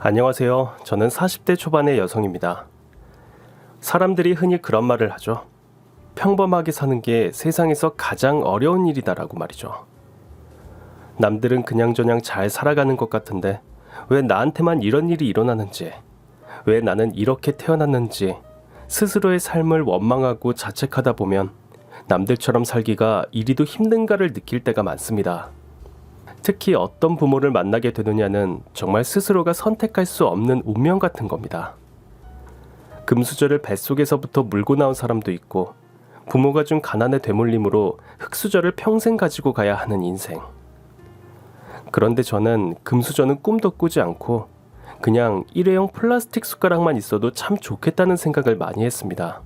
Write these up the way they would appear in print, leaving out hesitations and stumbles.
안녕하세요. 저는 40대 초반의 여성입니다. 사람들이 흔히 그런 말을 하죠. 평범하게 사는 게 세상에서 가장 어려운 일이다라고 말이죠. 남들은 그냥저냥 잘 살아가는 것 같은데 왜 나한테만 이런 일이 일어나는지, 왜 나는 이렇게 태어났는지 스스로의 삶을 원망하고 자책하다 보면 남들처럼 살기가 이리도 힘든가를 느낄 때가 많습니다. 특히 어떤 부모를 만나게 되느냐는 정말 스스로가 선택할 수 없는 운명 같은 겁니다. 금수저를 뱃속에서부터 물고 나온 사람도 있고 부모가 준 가난의 되물림으로 흙수저를 평생 가지고 가야 하는 인생. 그런데 저는 금수저는 꿈도 꾸지 않고 그냥 일회용 플라스틱 숟가락만 있어도 참 좋겠다는 생각을 많이 했습니다.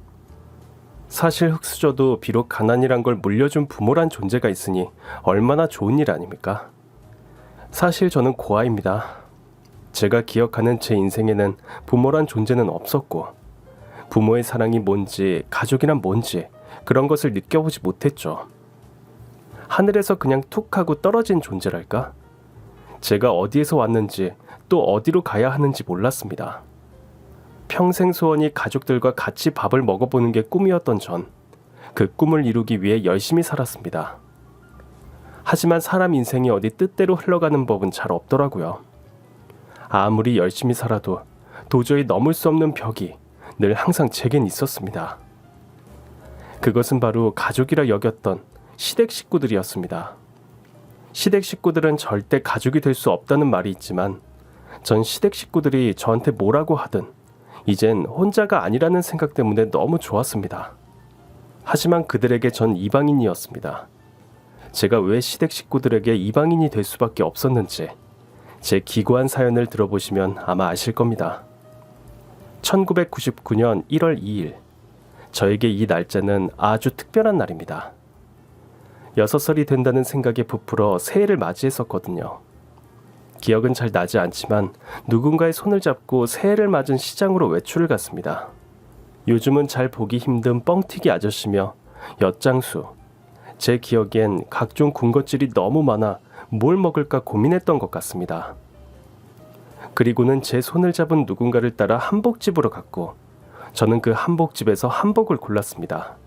사실 흙수저도 비록 가난이란 걸 물려준 부모란 존재가 있으니 얼마나 좋은 일 아닙니까? 사실 저는 고아입니다. 제가 기억하는 제 인생에는 부모란 존재는 없었고 부모의 사랑이 뭔지 가족이란 뭔지 그런 것을 느껴보지 못했죠. 하늘에서 그냥 툭 하고 떨어진 존재랄까? 제가 어디에서 왔는지 또 어디로 가야 하는지 몰랐습니다. 평생 소원이 가족들과 같이 밥을 먹어보는 게 꿈이었던 전 그 꿈을 이루기 위해 열심히 살았습니다. 하지만 사람 인생이 어디 뜻대로 흘러가는 법은 잘 없더라고요. 아무리 열심히 살아도 도저히 넘을 수 없는 벽이 늘 항상 제겐 있었습니다. 그것은 바로 가족이라 여겼던 시댁 식구들이었습니다. 시댁 식구들은 절대 가족이 될 수 없다는 말이 있지만 전 시댁 식구들이 저한테 뭐라고 하든 이젠 혼자가 아니라는 생각 때문에 너무 좋았습니다. 하지만 그들에게 전 이방인이었습니다. 제가 왜 시댁 식구들에게 이방인이 될 수밖에 없었는지 제 기고한 사연을 들어보시면 아마 아실 겁니다. 1999년 1월 2일, 저에게 이 날짜는 아주 특별한 날입니다. 6살이 된다는 생각에 부풀어 새해를 맞이했었거든요. 기억은 잘 나지 않지만 누군가의 손을 잡고 새해를 맞은 시장으로 외출을 갔습니다. 요즘은 잘 보기 힘든 뻥튀기 아저씨며 엿장수, 제 기억엔 각종 군것질이 너무 많아 뭘 먹을까 고민했던 것 같습니다. 그리고는 제 손을 잡은 누군가를 따라 한복집으로 갔고 저는 그 한복집에서 한복을 골랐습니다.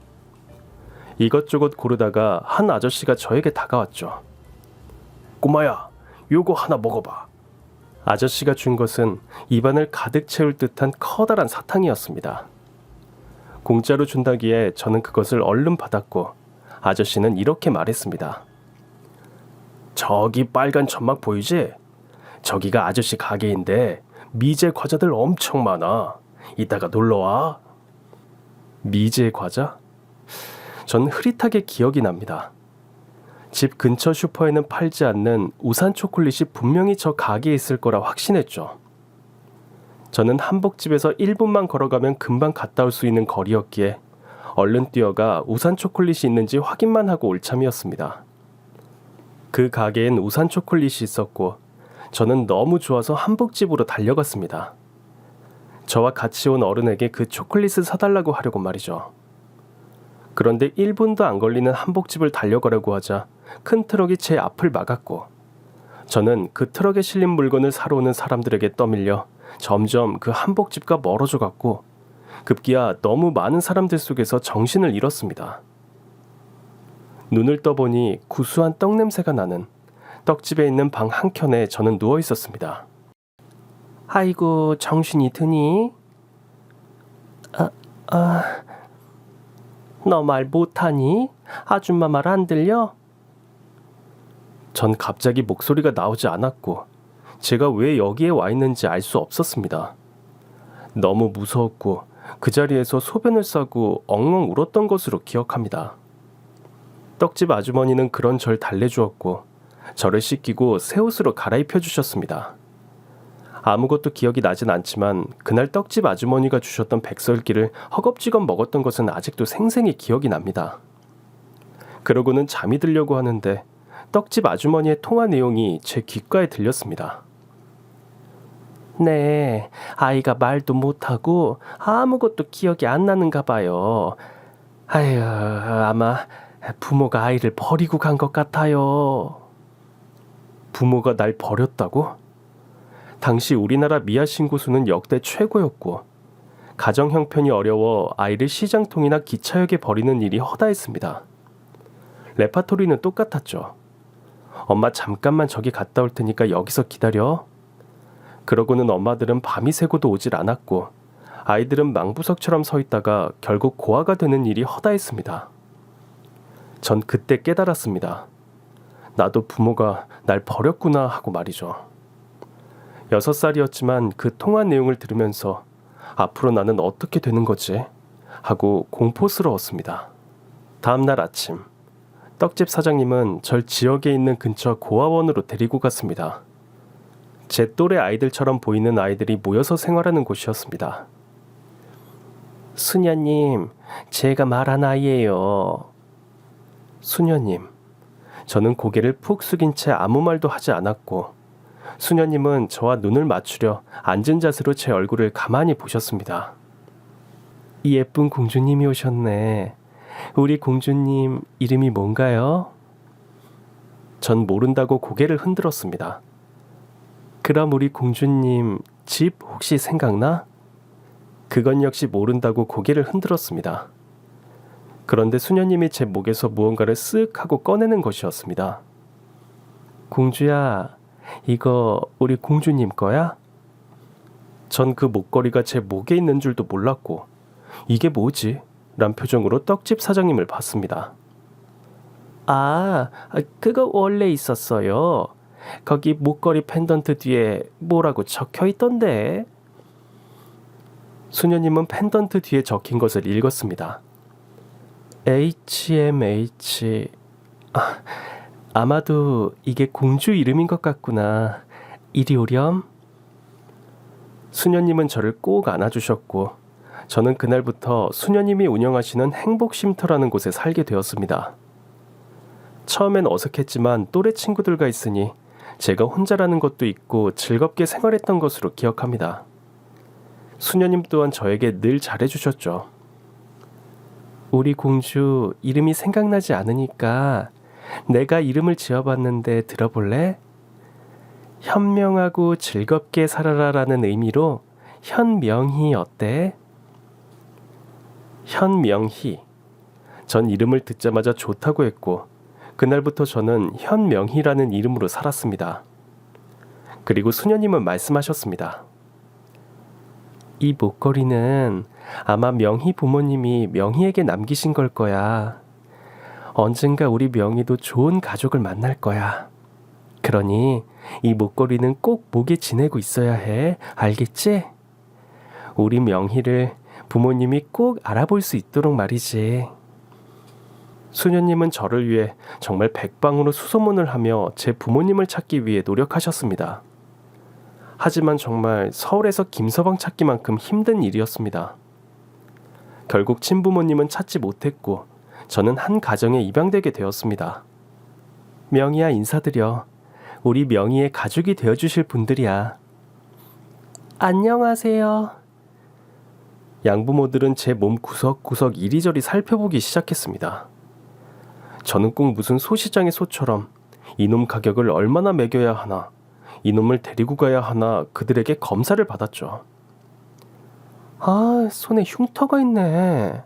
이것저것 고르다가 한 아저씨가 저에게 다가왔죠. 꼬마야, 요거 하나 먹어봐. 아저씨가 준 것은 입안을 가득 채울 듯한 커다란 사탕이었습니다. 공짜로 준다기에 저는 그것을 얼른 받았고 아저씨는 이렇게 말했습니다. 저기 빨간 천막 보이지? 저기가 아저씨 가게인데 미제 과자들 엄청 많아. 이따가 놀러와. 미제 과자? 전 흐릿하게 기억이 납니다. 집 근처 슈퍼에는 팔지 않는 우산 초콜릿이 분명히 저 가게에 있을 거라 확신했죠. 저는 한복집에서 1분만 걸어가면 금방 갔다 올 수 있는 거리였기에 얼른 뛰어가 우산 초콜릿이 있는지 확인만 하고 올 참이었습니다. 그 가게엔 우산 초콜릿이 있었고 저는 너무 좋아서 한복집으로 달려갔습니다. 저와 같이 온 어른에게 그 초콜릿을 사달라고 하려고 말이죠. 그런데 1분도 안 걸리는 한복집을 달려가려고 하자 큰 트럭이 제 앞을 막았고 저는 그 트럭에 실린 물건을 사러 오는 사람들에게 떠밀려 점점 그 한복집과 멀어져 갔고 급기야 너무 많은 사람들 속에서 정신을 잃었습니다. 눈을 떠보니 구수한 떡 냄새가 나는 떡집에 있는 방 한켠에 저는 누워 있었습니다. 아이고, 정신이 드니? 너 말 못하니? 아줌마 말 안 들려? 전 갑자기 목소리가 나오지 않았고 제가 왜 여기에 와 있는지 알 수 없었습니다. 너무 무서웠고 그 자리에서 소변을 싸고 엉엉 울었던 것으로 기억합니다. 떡집 아주머니는 그런 절 달래주었고 저를 씻기고 새 옷으로 갈아입혀 주셨습니다. 아무것도 기억이 나진 않지만 그날 떡집 아주머니가 주셨던 백설기를 허겁지겁 먹었던 것은 아직도 생생히 기억이 납니다. 그러고는 잠이 들려고 하는데 떡집 아주머니의 통화 내용이 제 귓가에 들렸습니다. 네, 아이가 말도 못하고 아무것도 기억이 안 나는가 봐요. 아휴, 아마 부모가 아이를 버리고 간 것 같아요. 부모가 날 버렸다고? 당시 우리나라 미아 신고 수는 역대 최고였고 가정 형편이 어려워 아이를 시장통이나 기차역에 버리는 일이 허다했습니다. 레파토리는 똑같았죠. 엄마 잠깐만 저기 갔다 올 테니까 여기서 기다려. 그러고는 엄마들은 밤이 새고도 오질 않았고 아이들은 망부석처럼 서 있다가 결국 고아가 되는 일이 허다했습니다. 전 그때 깨달았습니다. 나도 부모가 날 버렸구나 하고 말이죠. 6살이었지만 그 통화 내용을 들으면서 앞으로 나는 어떻게 되는 거지? 하고 공포스러웠습니다. 다음날 아침, 떡집 사장님은 절 지역에 있는 근처 고아원으로 데리고 갔습니다. 제 또래 아이들처럼 보이는 아이들이 모여서 생활하는 곳이었습니다. 수녀님, 제가 말한 아이예요. 수녀님, 저는 고개를 푹 숙인 채 아무 말도 하지 않았고 수녀님은 저와 눈을 맞추려 앉은 자세로 제 얼굴을 가만히 보셨습니다. 이 예쁜 공주님이 오셨네. 우리 공주님 이름이 뭔가요? 전 모른다고 고개를 흔들었습니다. 그럼 우리 공주님 집 혹시 생각나? 그건 역시 모른다고 고개를 흔들었습니다. 그런데 수녀님이 제 목에서 무언가를 쓱 하고 꺼내는 것이었습니다. 공주야, 이거 우리 공주님 거야? 전 그 목걸이가 제 목에 있는 줄도 몰랐고 이게 뭐지? 란 표정으로 떡집 사장님을 봤습니다. 아, 그거 원래 있었어요. 거기 목걸이 펜던트 뒤에 뭐라고 적혀 있던데. 수녀님은 펜던트 뒤에 적힌 것을 읽었습니다. HMH. 아마도 이게 공주 이름인 것 같구나. 이리 오렴. 수녀님은 저를 꼭 안아주셨고 저는 그날부터 수녀님이 운영하시는 행복쉼터라는 곳에 살게 되었습니다. 처음엔 어색했지만 또래 친구들과 있으니 제가 혼자라는 것도 있고 즐겁게 생활했던 것으로 기억합니다. 수녀님 또한 저에게 늘 잘해주셨죠. 우리 공주 이름이 생각나지 않으니까 내가 이름을 지어봤는데 들어볼래? 현명하고 즐겁게 살아라라는 의미로 현명희 어때? 현명희. 전 이름을 듣자마자 좋다고 했고 그날부터 저는 현명희라는 이름으로 살았습니다. 그리고 수녀님은 말씀하셨습니다. 이 목걸이는 아마 명희 부모님이 명희에게 남기신 걸 거야. 언젠가 우리 명희도 좋은 가족을 만날 거야. 그러니 이 목걸이는 꼭 목에 지내고 있어야 해. 알겠지? 우리 명희를 부모님이 꼭 알아볼 수 있도록 말이지. 수녀님은 저를 위해 정말 백방으로 수소문을 하며 제 부모님을 찾기 위해 노력하셨습니다. 하지만 정말 서울에서 김서방 찾기만큼 힘든 일이었습니다. 결국 친부모님은 찾지 못했고 저는 한 가정에 입양되게 되었습니다. 명희야, 인사드려. 우리 명희의 가족이 되어주실 분들이야. 안녕하세요. 양부모들은 제 몸 구석구석 이리저리 살펴보기 시작했습니다. 저는 꼭 무슨 소시장의 소처럼 이놈 가격을 얼마나 매겨야 하나, 이놈을 데리고 가야 하나 그들에게 검사를 받았죠. 아, 손에 흉터가 있네.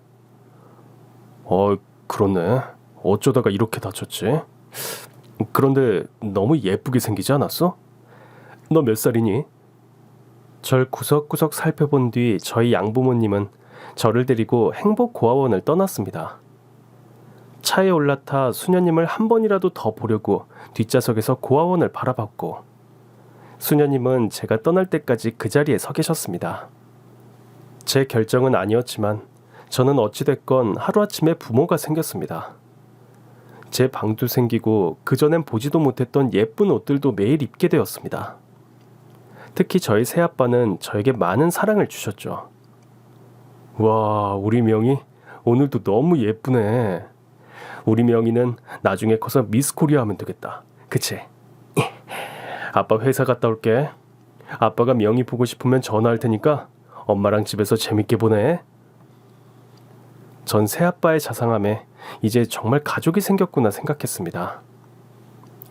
그렇네. 어쩌다가 이렇게 다쳤지? 그런데 너무 예쁘게 생기지 않았어? 너 몇 살이니? 절 구석구석 살펴본 뒤 저희 양부모님은 저를 데리고 행복고아원을 떠났습니다. 차에 올라타 수녀님을 한 번이라도 더 보려고 뒷좌석에서 고아원을 바라봤고 수녀님은 제가 떠날 때까지 그 자리에 서 계셨습니다. 제 결정은 아니었지만 저는 어찌됐건 하루아침에 부모가 생겼습니다. 제 방도 생기고 그전엔 보지도 못했던 예쁜 옷들도 매일 입게 되었습니다. 특히 저희 새아빠는 저에게 많은 사랑을 주셨죠. 와, 우리 명희 오늘도 너무 예쁘네. 우리 명희는 나중에 커서 미스 코리아 하면 되겠다. 그치? 아빠 회사 갔다 올게. 아빠가 명희 보고 싶으면 전화할 테니까 엄마랑 집에서 재밌게 보내. 전 새아빠의 자상함에 이제 정말 가족이 생겼구나 생각했습니다.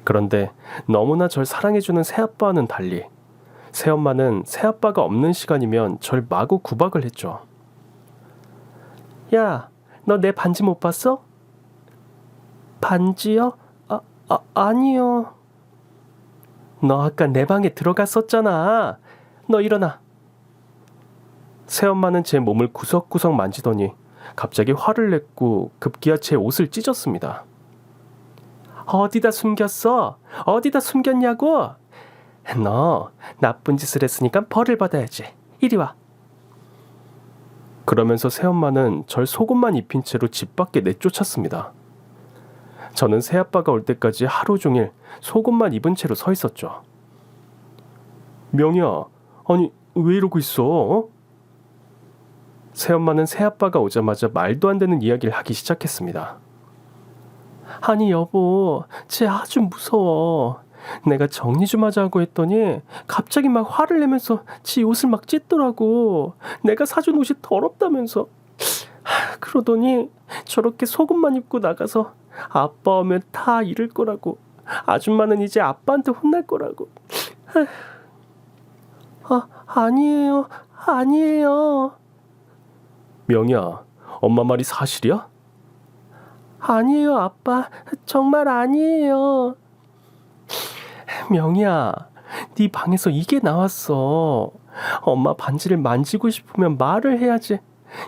그런데 너무나 절 사랑해주는 새아빠와는 달리 새엄마는 새아빠가 없는 시간이면 절 마구 구박을 했죠. 야, 너 내 반지 못 봤어? 반지요? 아니요. 너 아까 내 방에 들어갔었잖아. 너 일어나. 새엄마는 제 몸을 구석구석 만지더니 갑자기 화를 냈고 급기야 제 옷을 찢었습니다. 어디다 숨겼어? 어디다 숨겼냐고? 너 나쁜 짓을 했으니까 벌을 받아야지. 이리 와. 그러면서 새엄마는 절 속옷만 입힌 채로 집 밖에 내쫓았습니다. 저는 새아빠가 올 때까지 하루 종일 속옷만 입은 채로 서 있었죠. 명희야, 아니 왜 이러고 있어? 어? 새엄마는 새아빠가 오자마자 말도 안 되는 이야기를 하기 시작했습니다. 아니 여보, 쟤 아주 무서워. 내가 정리 좀 하자고 했더니 갑자기 막 화를 내면서 지 옷을 막 찢더라고. 내가 사준 옷이 더럽다면서. 그러더니 저렇게 속옷만 입고 나가서 아빠 오면 다 잃을 거라고. 아줌마는 이제 아빠한테 혼날 거라고. 아니에요. 아니에요. 명희야, 엄마 말이 사실이야? 아니에요, 아빠. 정말 아니에요. 명희야, 네 방에서 이게 나왔어. 엄마 반지를 만지고 싶으면 말을 해야지.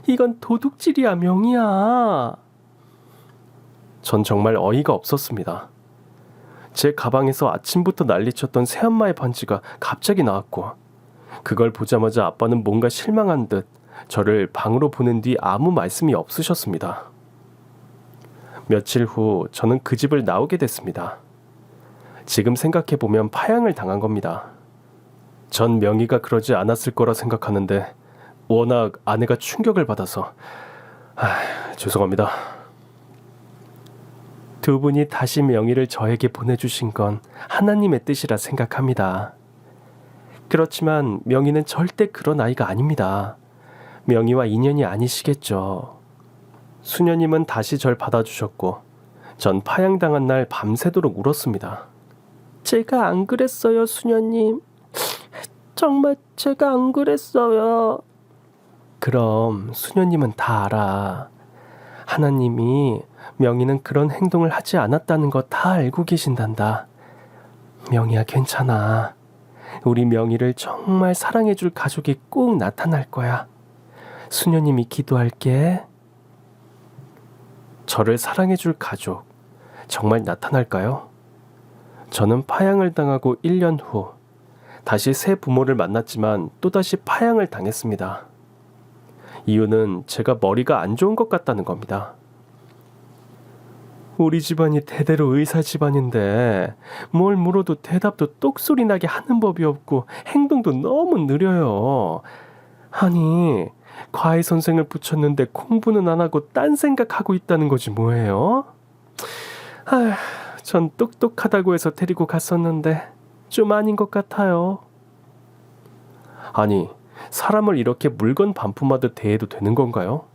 이건 도둑질이야, 명희야. 전 정말 어이가 없었습니다. 제 가방에서 아침부터 난리쳤던 새엄마의 반지가 갑자기 나왔고, 그걸 보자마자 아빠는 뭔가 실망한 듯 저를 방으로 보낸 뒤 아무 말씀이 없으셨습니다. 며칠 후 저는 그 집을 나오게 됐습니다. 지금 생각해보면 파양을 당한 겁니다. 전 명희가 그러지 않았을 거라 생각하는데 워낙 아내가 충격을 받아서 죄송합니다. 두 분이 다시 명희를 저에게 보내주신 건 하나님의 뜻이라 생각합니다. 그렇지만 명희는 절대 그런 아이가 아닙니다. 명희와 인연이 아니시겠죠. 수녀님은 다시 절 받아주셨고 전 파양당한 날 밤새도록 울었습니다. 제가 안 그랬어요, 수녀님. 정말 제가 안 그랬어요. 그럼 수녀님은 다 알아. 하나님이 명희는 그런 행동을 하지 않았다는 거 다 알고 계신단다. 명희야, 괜찮아. 우리 명희를 정말 사랑해줄 가족이 꼭 나타날 거야. 수녀님이 기도할게. 저를 사랑해줄 가족, 정말 나타날까요? 저는 파양을 당하고 1년 후 다시 새 부모를 만났지만 또다시 파양을 당했습니다. 이유는 제가 머리가 안 좋은 것 같다는 겁니다. 우리 집안이 대대로 의사 집안인데 뭘 물어도 대답도 똑소리 나게 하는 법이 없고 행동도 너무 느려요. 아니, 과외 선생을 붙였는데 공부는 안 하고 딴 생각하고 있다는 거지 뭐예요? 전 똑똑하다고 해서 데리고 갔었는데 좀 아닌 것 같아요. 아니, 사람을 이렇게 물건 반품하듯 대해도 되는 건가요?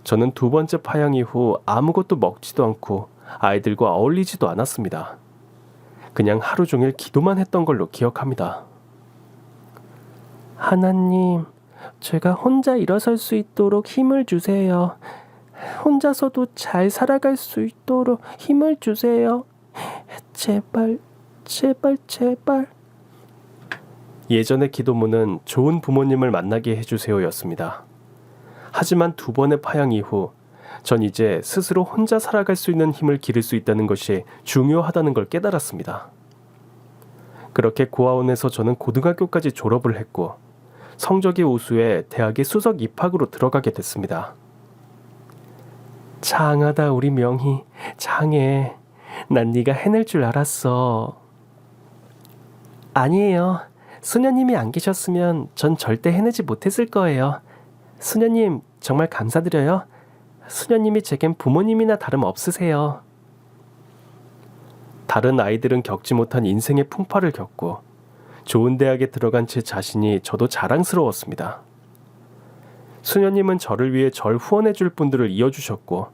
저는 두 번째 파양 이후 아무것도 먹지도 않고 아이들과 어울리지도 않았습니다. 그냥 하루 종일 기도만 했던 걸로 기억합니다. 하나님, 제가 혼자 일어설 수 있도록 힘을 주세요. 혼자서도 잘 살아갈 수 있도록 힘을 주세요. 제발, 제발, 제발. 예전의 기도문은 좋은 부모님을 만나게 해주세요였습니다. 하지만 두 번의 파양 이후 전 이제 스스로 혼자 살아갈 수 있는 힘을 기를 수 있다는 것이 중요하다는 걸 깨달았습니다. 그렇게 고아원에서 저는 고등학교까지 졸업을 했고 성적이 우수해 대학에 수석 입학으로 들어가게 됐습니다. 장하다 우리 명희, 장해. 난 네가 해낼 줄 알았어. 아니에요. 수녀님이 안 계셨으면 전 절대 해내지 못했을 거예요. 수녀님 정말 감사드려요. 수녀님이 제겐 부모님이나 다름없으세요. 다른 아이들은 겪지 못한 인생의 풍파를 겪고 좋은 대학에 들어간 제 자신이 저도 자랑스러웠습니다. 수녀님은 저를 위해 절 후원해줄 분들을 이어주셨고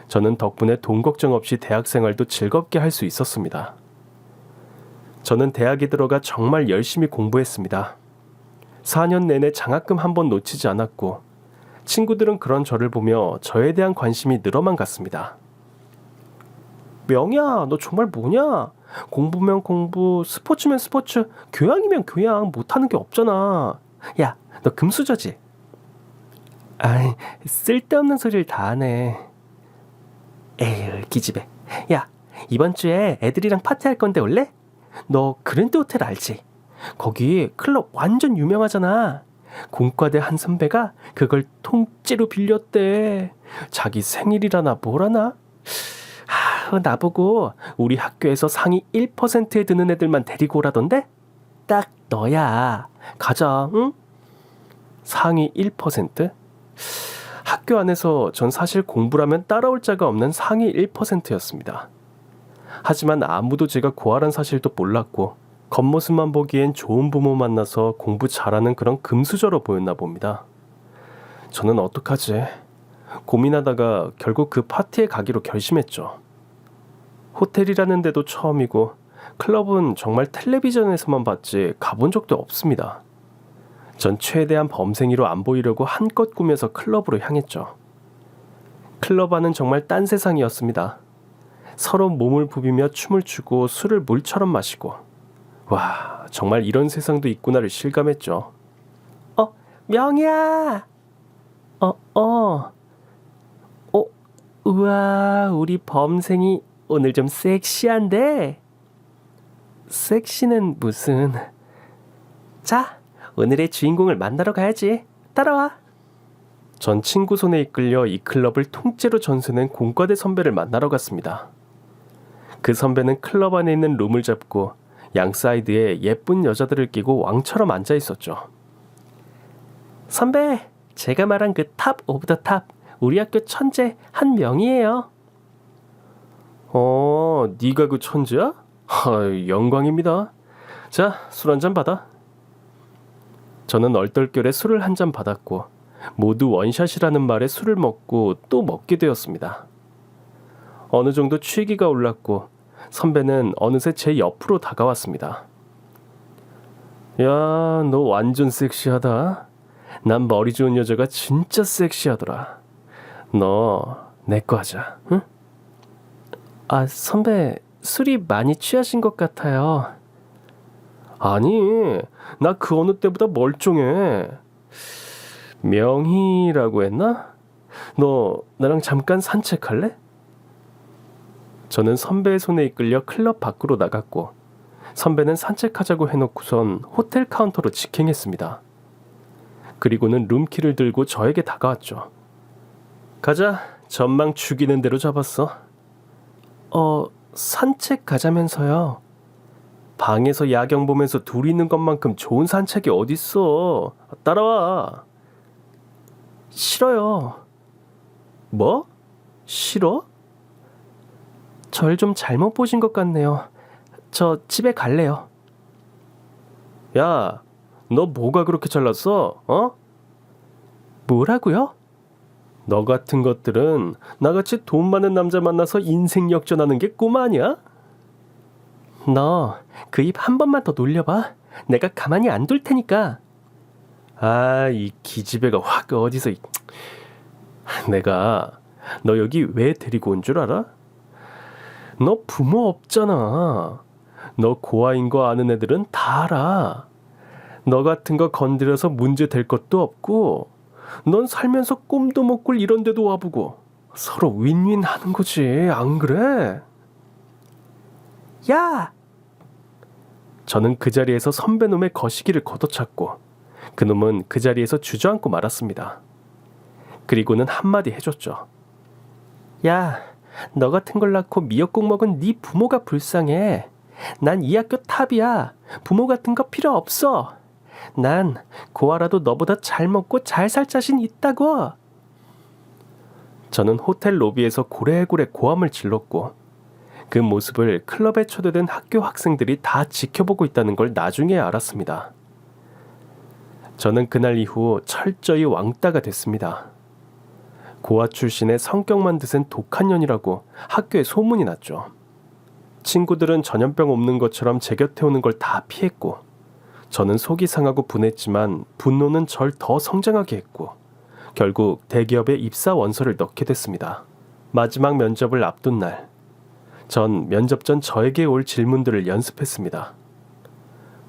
저는 덕분에 돈 걱정 없이 대학 생활도 즐겁게 할 수 있었습니다. 저는 대학에 들어가 정말 열심히 공부했습니다. 4년 내내 장학금 한 번 놓치지 않았고 친구들은 그런 저를 보며 저에 대한 관심이 늘어만 갔습니다. 명희야, 너 정말 뭐냐? 공부면 공부, 스포츠면 스포츠, 교양이면 교양, 못하는 게 없잖아. 야, 너 금수저지? 아이, 쓸데없는 소리를 다 하네. 에휴, 기집애. 야, 이번 주에 애들이랑 파티할 건데 올래? 너 그랜드 호텔 알지? 거기 클럽 완전 유명하잖아. 공과대 한 선배가 그걸 통째로 빌렸대. 자기 생일이라나 뭐라나? 나보고 우리 학교에서 상위 1%에 드는 애들만 데리고 오라던데? 딱 너야. 가자, 응? 상위 1%? 학교 안에서 전 사실 공부라면 따라올 자가 없는 상위 1%였습니다. 하지만 아무도 제가 고아란 사실도 몰랐고 겉모습만 보기엔 좋은 부모 만나서 공부 잘하는 그런 금수저로 보였나 봅니다. 저는 어떡하지? 고민하다가 결국 그 파티에 가기로 결심했죠. 호텔이라는 데도 처음이고 클럽은 정말 텔레비전에서만 봤지 가본 적도 없습니다. 전 최대한 범생이로 안 보이려고 한껏 꾸며서 클럽으로 향했죠. 클럽 안은 정말 딴 세상이었습니다. 서로 몸을 부비며 춤을 추고 술을 물처럼 마시고, 와, 정말 이런 세상도 있구나를 실감했죠. 명희야! 우와, 우리 범생이 오늘 좀 섹시한데? 섹시는 무슨... 자, 오늘의 주인공을 만나러 가야지. 따라와. 전 친구 손에 이끌려 이 클럽을 통째로 전수낸 공과대 선배를 만나러 갔습니다. 그 선배는 클럽 안에 있는 룸을 잡고 양 사이드에 예쁜 여자들을 끼고 왕처럼 앉아 있었죠. 선배, 제가 말한 그 탑 오브 더 탑, 우리 학교 천재 한명이에요. 네가 그 천재야? 영광입니다. 자, 술 한잔 받아. 저는 얼떨결에 술을 한 잔 받았고 모두 원샷이라는 말에 술을 먹고 또 먹게 되었습니다. 어느 정도 취기가 올랐고 선배는 어느새 제 옆으로 다가왔습니다. 야, 너 완전 섹시하다. 난 머리 좋은 여자가 진짜 섹시하더라. 너 내 거 하자, 응? 선배, 술이 많이 취하신 것 같아요. 아니, 나 그 어느 때보다 멀쩡해. 명희라고 했나? 너 나랑 잠깐 산책할래? 저는 선배의 손에 이끌려 클럽 밖으로 나갔고 선배는 산책하자고 해놓고선 호텔 카운터로 직행했습니다. 그리고는 룸키를 들고 저에게 다가왔죠. 가자, 전망 죽이는 대로 잡았어. 산책 가자면서요. 방에서 야경 보면서 둘이 있는 것만큼 좋은 산책이 어딨어. 따라와. 싫어요. 뭐? 싫어? 절 좀 잘못 보신 것 같네요. 저 집에 갈래요. 야, 너 뭐가 그렇게 잘났어? 뭐라고요? 너 같은 것들은 나같이 돈 많은 남자 만나서 인생 역전하는 게 꿈 아니야? 너 그 입 한 번만 더 놀려봐. 내가 가만히 안 둘 테니까. 이 기집애가 확 어디서... 내가 너 여기 왜 데리고 온 줄 알아? 너 부모 없잖아. 너 고아인 거 아는 애들은 다 알아. 너 같은 거 건드려서 문제 될 것도 없고 넌 살면서 꿈도 못 꿀 이런 데도 와보고 서로 윈윈 하는 거지, 안 그래? 야! 저는 그 자리에서 선배놈의 거시기를 걷어찼고 그놈은 그 자리에서 주저앉고 말았습니다. 그리고는 한마디 해줬죠. 야, 너 같은 걸 낳고 미역국 먹은 네 부모가 불쌍해. 난 이 학교 탑이야. 부모 같은 거 필요 없어. 난 고아라도 너보다 잘 먹고 잘 살 자신 있다고. 저는 호텔 로비에서 고래고래 고함을 질렀고 그 모습을 클럽에 초대된 학교 학생들이 다 지켜보고 있다는 걸 나중에 알았습니다. 저는 그날 이후 철저히 왕따가 됐습니다. 고아 출신의 성격만 드센 독한 년이라고 학교에 소문이 났죠. 친구들은 전염병 없는 것처럼 제 곁에 오는 걸 다 피했고, 저는 속이 상하고 분했지만 분노는 절 더 성장하게 했고, 결국 대기업에 입사 원서를 넣게 됐습니다. 마지막 면접을 앞둔 날, 전 면접 전 저에게 올 질문들을 연습했습니다.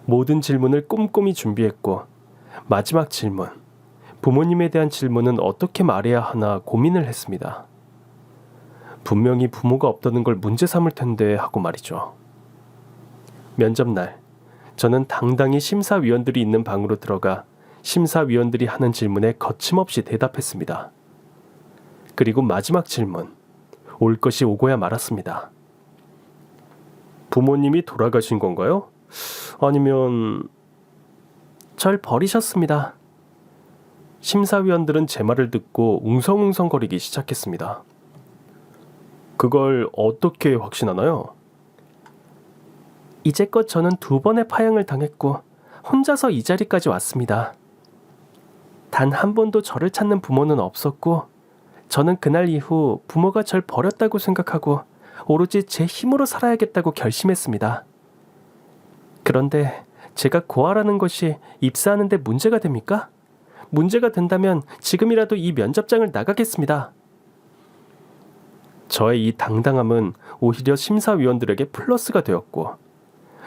모든 질문을 꼼꼼히 준비했고, 마지막 질문, 부모님에 대한 질문은 어떻게 말해야 하나 고민을 했습니다. 분명히 부모가 없다는 걸 문제 삼을 텐데 하고 말이죠. 면접 날, 저는 당당히 심사위원들이 있는 방으로 들어가 심사위원들이 하는 질문에 거침없이 대답했습니다. 그리고 마지막 질문, 올 것이 오고야 말았습니다. 부모님이 돌아가신 건가요? 아니면... 절 버리셨습니다. 심사위원들은 제 말을 듣고 웅성웅성거리기 시작했습니다. 그걸 어떻게 확신하나요? 이제껏 저는 2번의 파양을 당했고 혼자서 이 자리까지 왔습니다. 단 한 번도 저를 찾는 부모는 없었고, 저는 그날 이후 부모가 절 버렸다고 생각하고 오로지 제 힘으로 살아야겠다고 결심했습니다. 그런데 제가 고아라는 것이 입사하는 데 문제가 됩니까? 문제가 된다면 지금이라도 이 면접장을 나가겠습니다. 저의 이 당당함은 오히려 심사위원들에게 플러스가 되었고,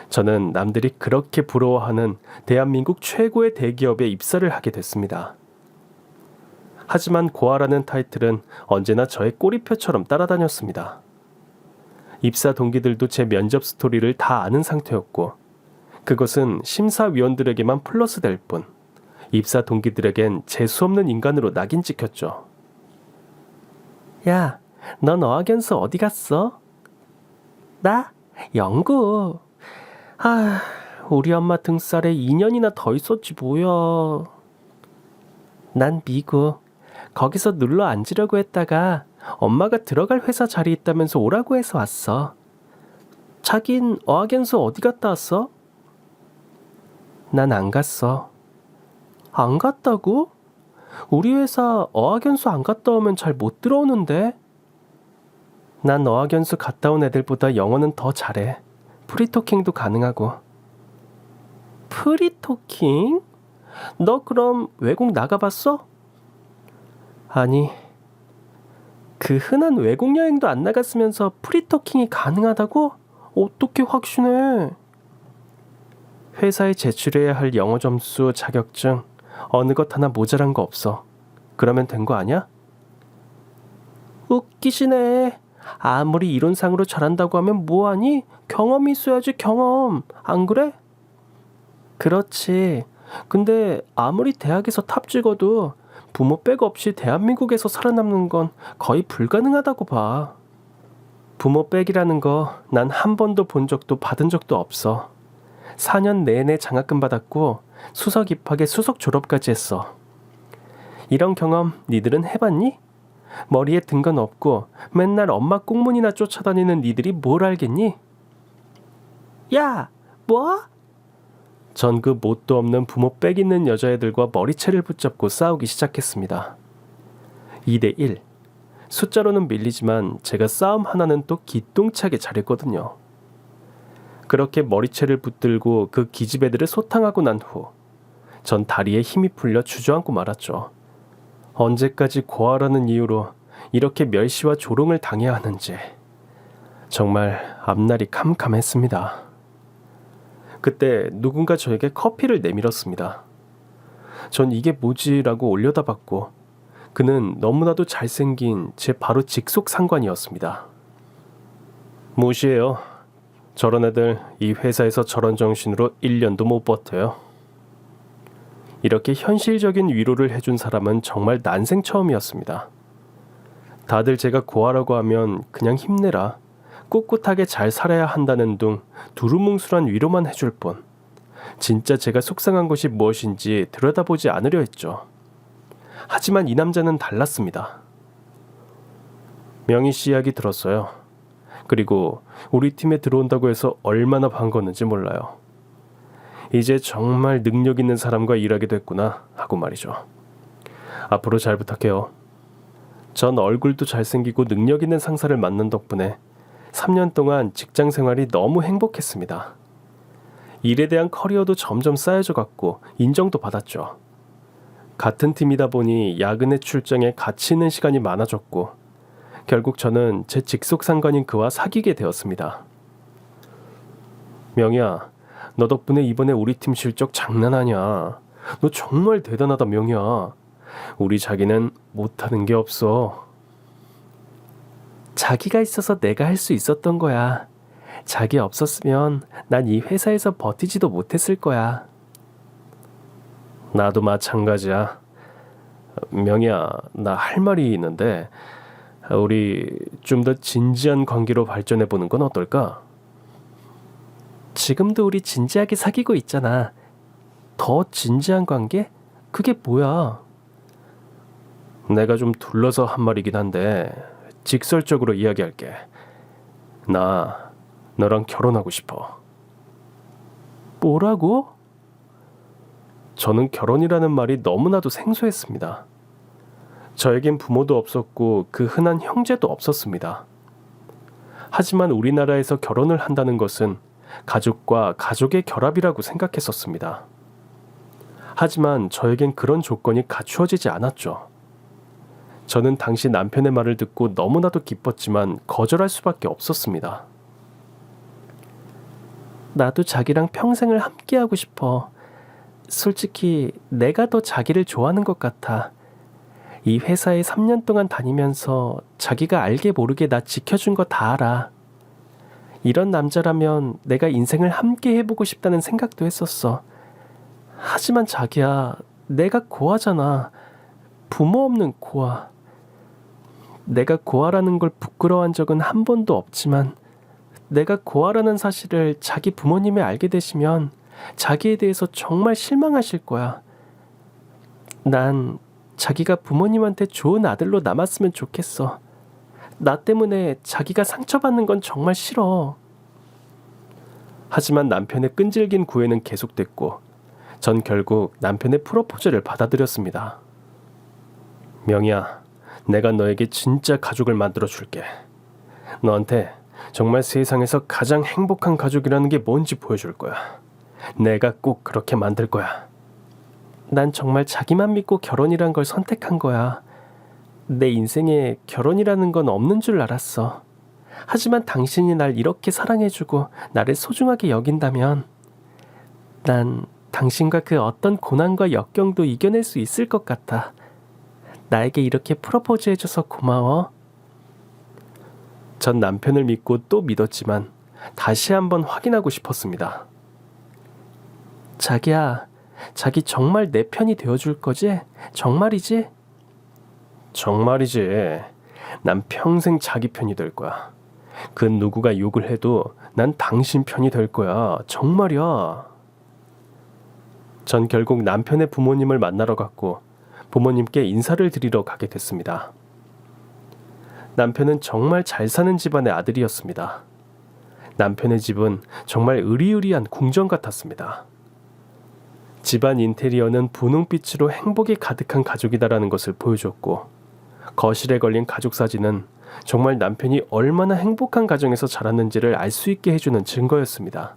저는 남들이 그렇게 부러워하는 대한민국 최고의 대기업에 입사를 하게 됐습니다. 하지만 고아라는 타이틀은 언제나 저의 꼬리표처럼 따라다녔습니다. 입사 동기들도 제 면접 스토리를 다 아는 상태였고, 그것은 심사위원들에게만 플러스 될 뿐, 입사 동기들에겐 재수없는 인간으로 낙인 찍혔죠. 야, 넌 어학연수 어디 갔어? 나? 영국. 우리 엄마 등살에 2년이나 더 있었지 뭐야. 난 미국. 거기서 눌러 앉으려고 했다가 엄마가 들어갈 회사 자리 있다면서 오라고 해서 왔어. 자긴 어학연수 어디 갔다 왔어? 난 안 갔어. 안 갔다고? 우리 회사 어학연수 안 갔다 오면 잘 못 들어오는데. 난 어학연수 갔다 온 애들보다 영어는 더 잘해. 프리토킹도 가능하고. 프리토킹? 너 그럼 외국 나가봤어? 아니, 그 흔한 외국 여행도 안 나갔으면서 프리토킹이 가능하다고? 어떻게 확신해? 회사에 제출해야 할 영어 점수, 자격증, 어느 것 하나 모자란 거 없어. 그러면 된 거 아니야? 웃기시네. 아무리 이론상으로 잘한다고 하면 뭐하니? 경험이 있어야지, 경험. 안 그래? 그렇지. 근데 아무리 대학에서 탑 찍어도 부모 백 없이 대한민국에서 살아남는 건 거의 불가능하다고 봐. 부모 백이라는 거 난 한 번도 본 적도 받은 적도 없어. 4년 내내 장학금 받았고 수석 입학에 수석 졸업까지 했어. 이런 경험 니들은 해봤니? 머리에 든 건 없고 맨날 엄마 꽁무니나 쫓아다니는 니들이 뭘 알겠니? 야, 뭐? 전 그 뭣도 없는 부모 빽 있는 여자애들과 머리채를 붙잡고 싸우기 시작했습니다. 2대1. 숫자로는 밀리지만 제가 싸움 하나는 또 기똥차게 잘했거든요. 그렇게 머리채를 붙들고 그 기집애들을 소탕하고 난 후, 전 다리에 힘이 풀려 주저앉고 말았죠. 언제까지 고아라는 이유로 이렇게 멸시와 조롱을 당해야 하는지 정말 앞날이 캄캄했습니다. 그때 누군가 저에게 커피를 내밀었습니다. 전 이게 뭐지라고 올려다봤고, 그는 너무나도 잘생긴 제 바로 직속 상관이었습니다. 무시해요. 저런 애들 이 회사에서 저런 정신으로 1년도 못 버텨요. 이렇게 현실적인 위로를 해준 사람은 정말 난생 처음이었습니다. 다들 제가 고아라고 하면 그냥 힘내라, 꿋꿋하게 잘 살아야 한다는 둥 두루뭉술한 위로만 해줄 뿐, 진짜 제가 속상한 것이 무엇인지 들여다보지 않으려 했죠. 하지만 이 남자는 달랐습니다. 명희 씨 이야기 들었어요. 그리고 우리 팀에 들어온다고 해서 얼마나 반가웠는지 몰라요. 이제 정말 능력 있는 사람과 일하게 됐구나 하고 말이죠. 앞으로 잘 부탁해요. 전 얼굴도 잘생기고 능력 있는 상사를 맡는 덕분에 3년 동안 직장 생활이 너무 행복했습니다. 일에 대한 커리어도 점점 쌓여져 갔고 인정도 받았죠. 같은 팀이다 보니 야근의 출장에 같이 있는 시간이 많아졌고 결국 저는 제 직속 상관인 그와 사귀게 되었습니다. 명희야, 너 덕분에 이번에 우리 팀 실적 장난 아니야. 너 정말 대단하다, 명희야. 우리 자기는 못하는 게 없어. 자기가 있어서 내가 할 수 있었던 거야. 자기 없었으면 난 이 회사에서 버티지도 못했을 거야. 나도 마찬가지야. 명희야, 나 할 말이 있는데 우리 좀 더 진지한 관계로 발전해 보는 건 어떨까? 지금도 우리 진지하게 사귀고 있잖아. 더 진지한 관계? 그게 뭐야? 내가 좀 둘러서 한 말이긴 한데 직설적으로 이야기할게. 나 너랑 결혼하고 싶어. 뭐라고? 저는 결혼이라는 말이 너무나도 생소했습니다. 저에겐 부모도 없었고 그 흔한 형제도 없었습니다. 하지만 우리나라에서 결혼을 한다는 것은 가족과 가족의 결합이라고 생각했었습니다. 하지만 저에겐 그런 조건이 갖추어지지 않았죠. 저는 당시 남편의 말을 듣고 너무나도 기뻤지만 거절할 수밖에 없었습니다. 나도 자기랑 평생을 함께하고 싶어. 솔직히 내가 더 자기를 좋아하는 것 같아. 이 회사에 3년 동안 다니면서 자기가 알게 모르게 나 지켜준 거 다 알아. 이런 남자라면 내가 인생을 함께 해보고 싶다는 생각도 했었어. 하지만 자기야, 내가 고아잖아. 부모 없는 고아. 내가 고아라는 걸 부끄러워한 적은 한 번도 없지만 내가 고아라는 사실을 자기 부모님이 알게 되시면 자기에 대해서 정말 실망하실 거야. 난 자기가 부모님한테 좋은 아들로 남았으면 좋겠어. 나 때문에 자기가 상처받는 건 정말 싫어. 하지만 남편의 끈질긴 구애는 계속됐고 전 결국 남편의 프로포즈를 받아들였습니다. 명희야, 내가 너에게 진짜 가족을 만들어 줄게. 너한테 정말 세상에서 가장 행복한 가족이라는 게 뭔지 보여줄 거야. 내가 꼭 그렇게 만들 거야. 난 정말 자기만 믿고 결혼이란 걸 선택한 거야. 내 인생에 결혼이라는 건 없는 줄 알았어. 하지만 당신이 날 이렇게 사랑해주고 나를 소중하게 여긴다면 난 당신과 그 어떤 고난과 역경도 이겨낼 수 있을 것 같아. 나에게 이렇게 프로포즈 해줘서 고마워. 전 남편을 믿고 또 믿었지만 다시 한번 확인하고 싶었습니다. 자기야, 자기 정말 내 편이 되어줄 거지? 정말이지? 정말이지. 난 평생 자기 편이 될 거야. 그 누구가 욕을 해도 난 당신 편이 될 거야. 정말이야. 전 결국 남편의 부모님을 만나러 갔고 부모님께 인사를 드리러 가게 됐습니다. 남편은 정말 잘 사는 집안의 아들이었습니다. 남편의 집은 정말 으리으리한 궁전 같았습니다. 집안 인테리어는 분홍빛으로 행복이 가득한 가족이다라는 것을 보여줬고 거실에 걸린 가족 사진은 정말 남편이 얼마나 행복한 가정에서 자랐는지를 알 수 있게 해주는 증거였습니다.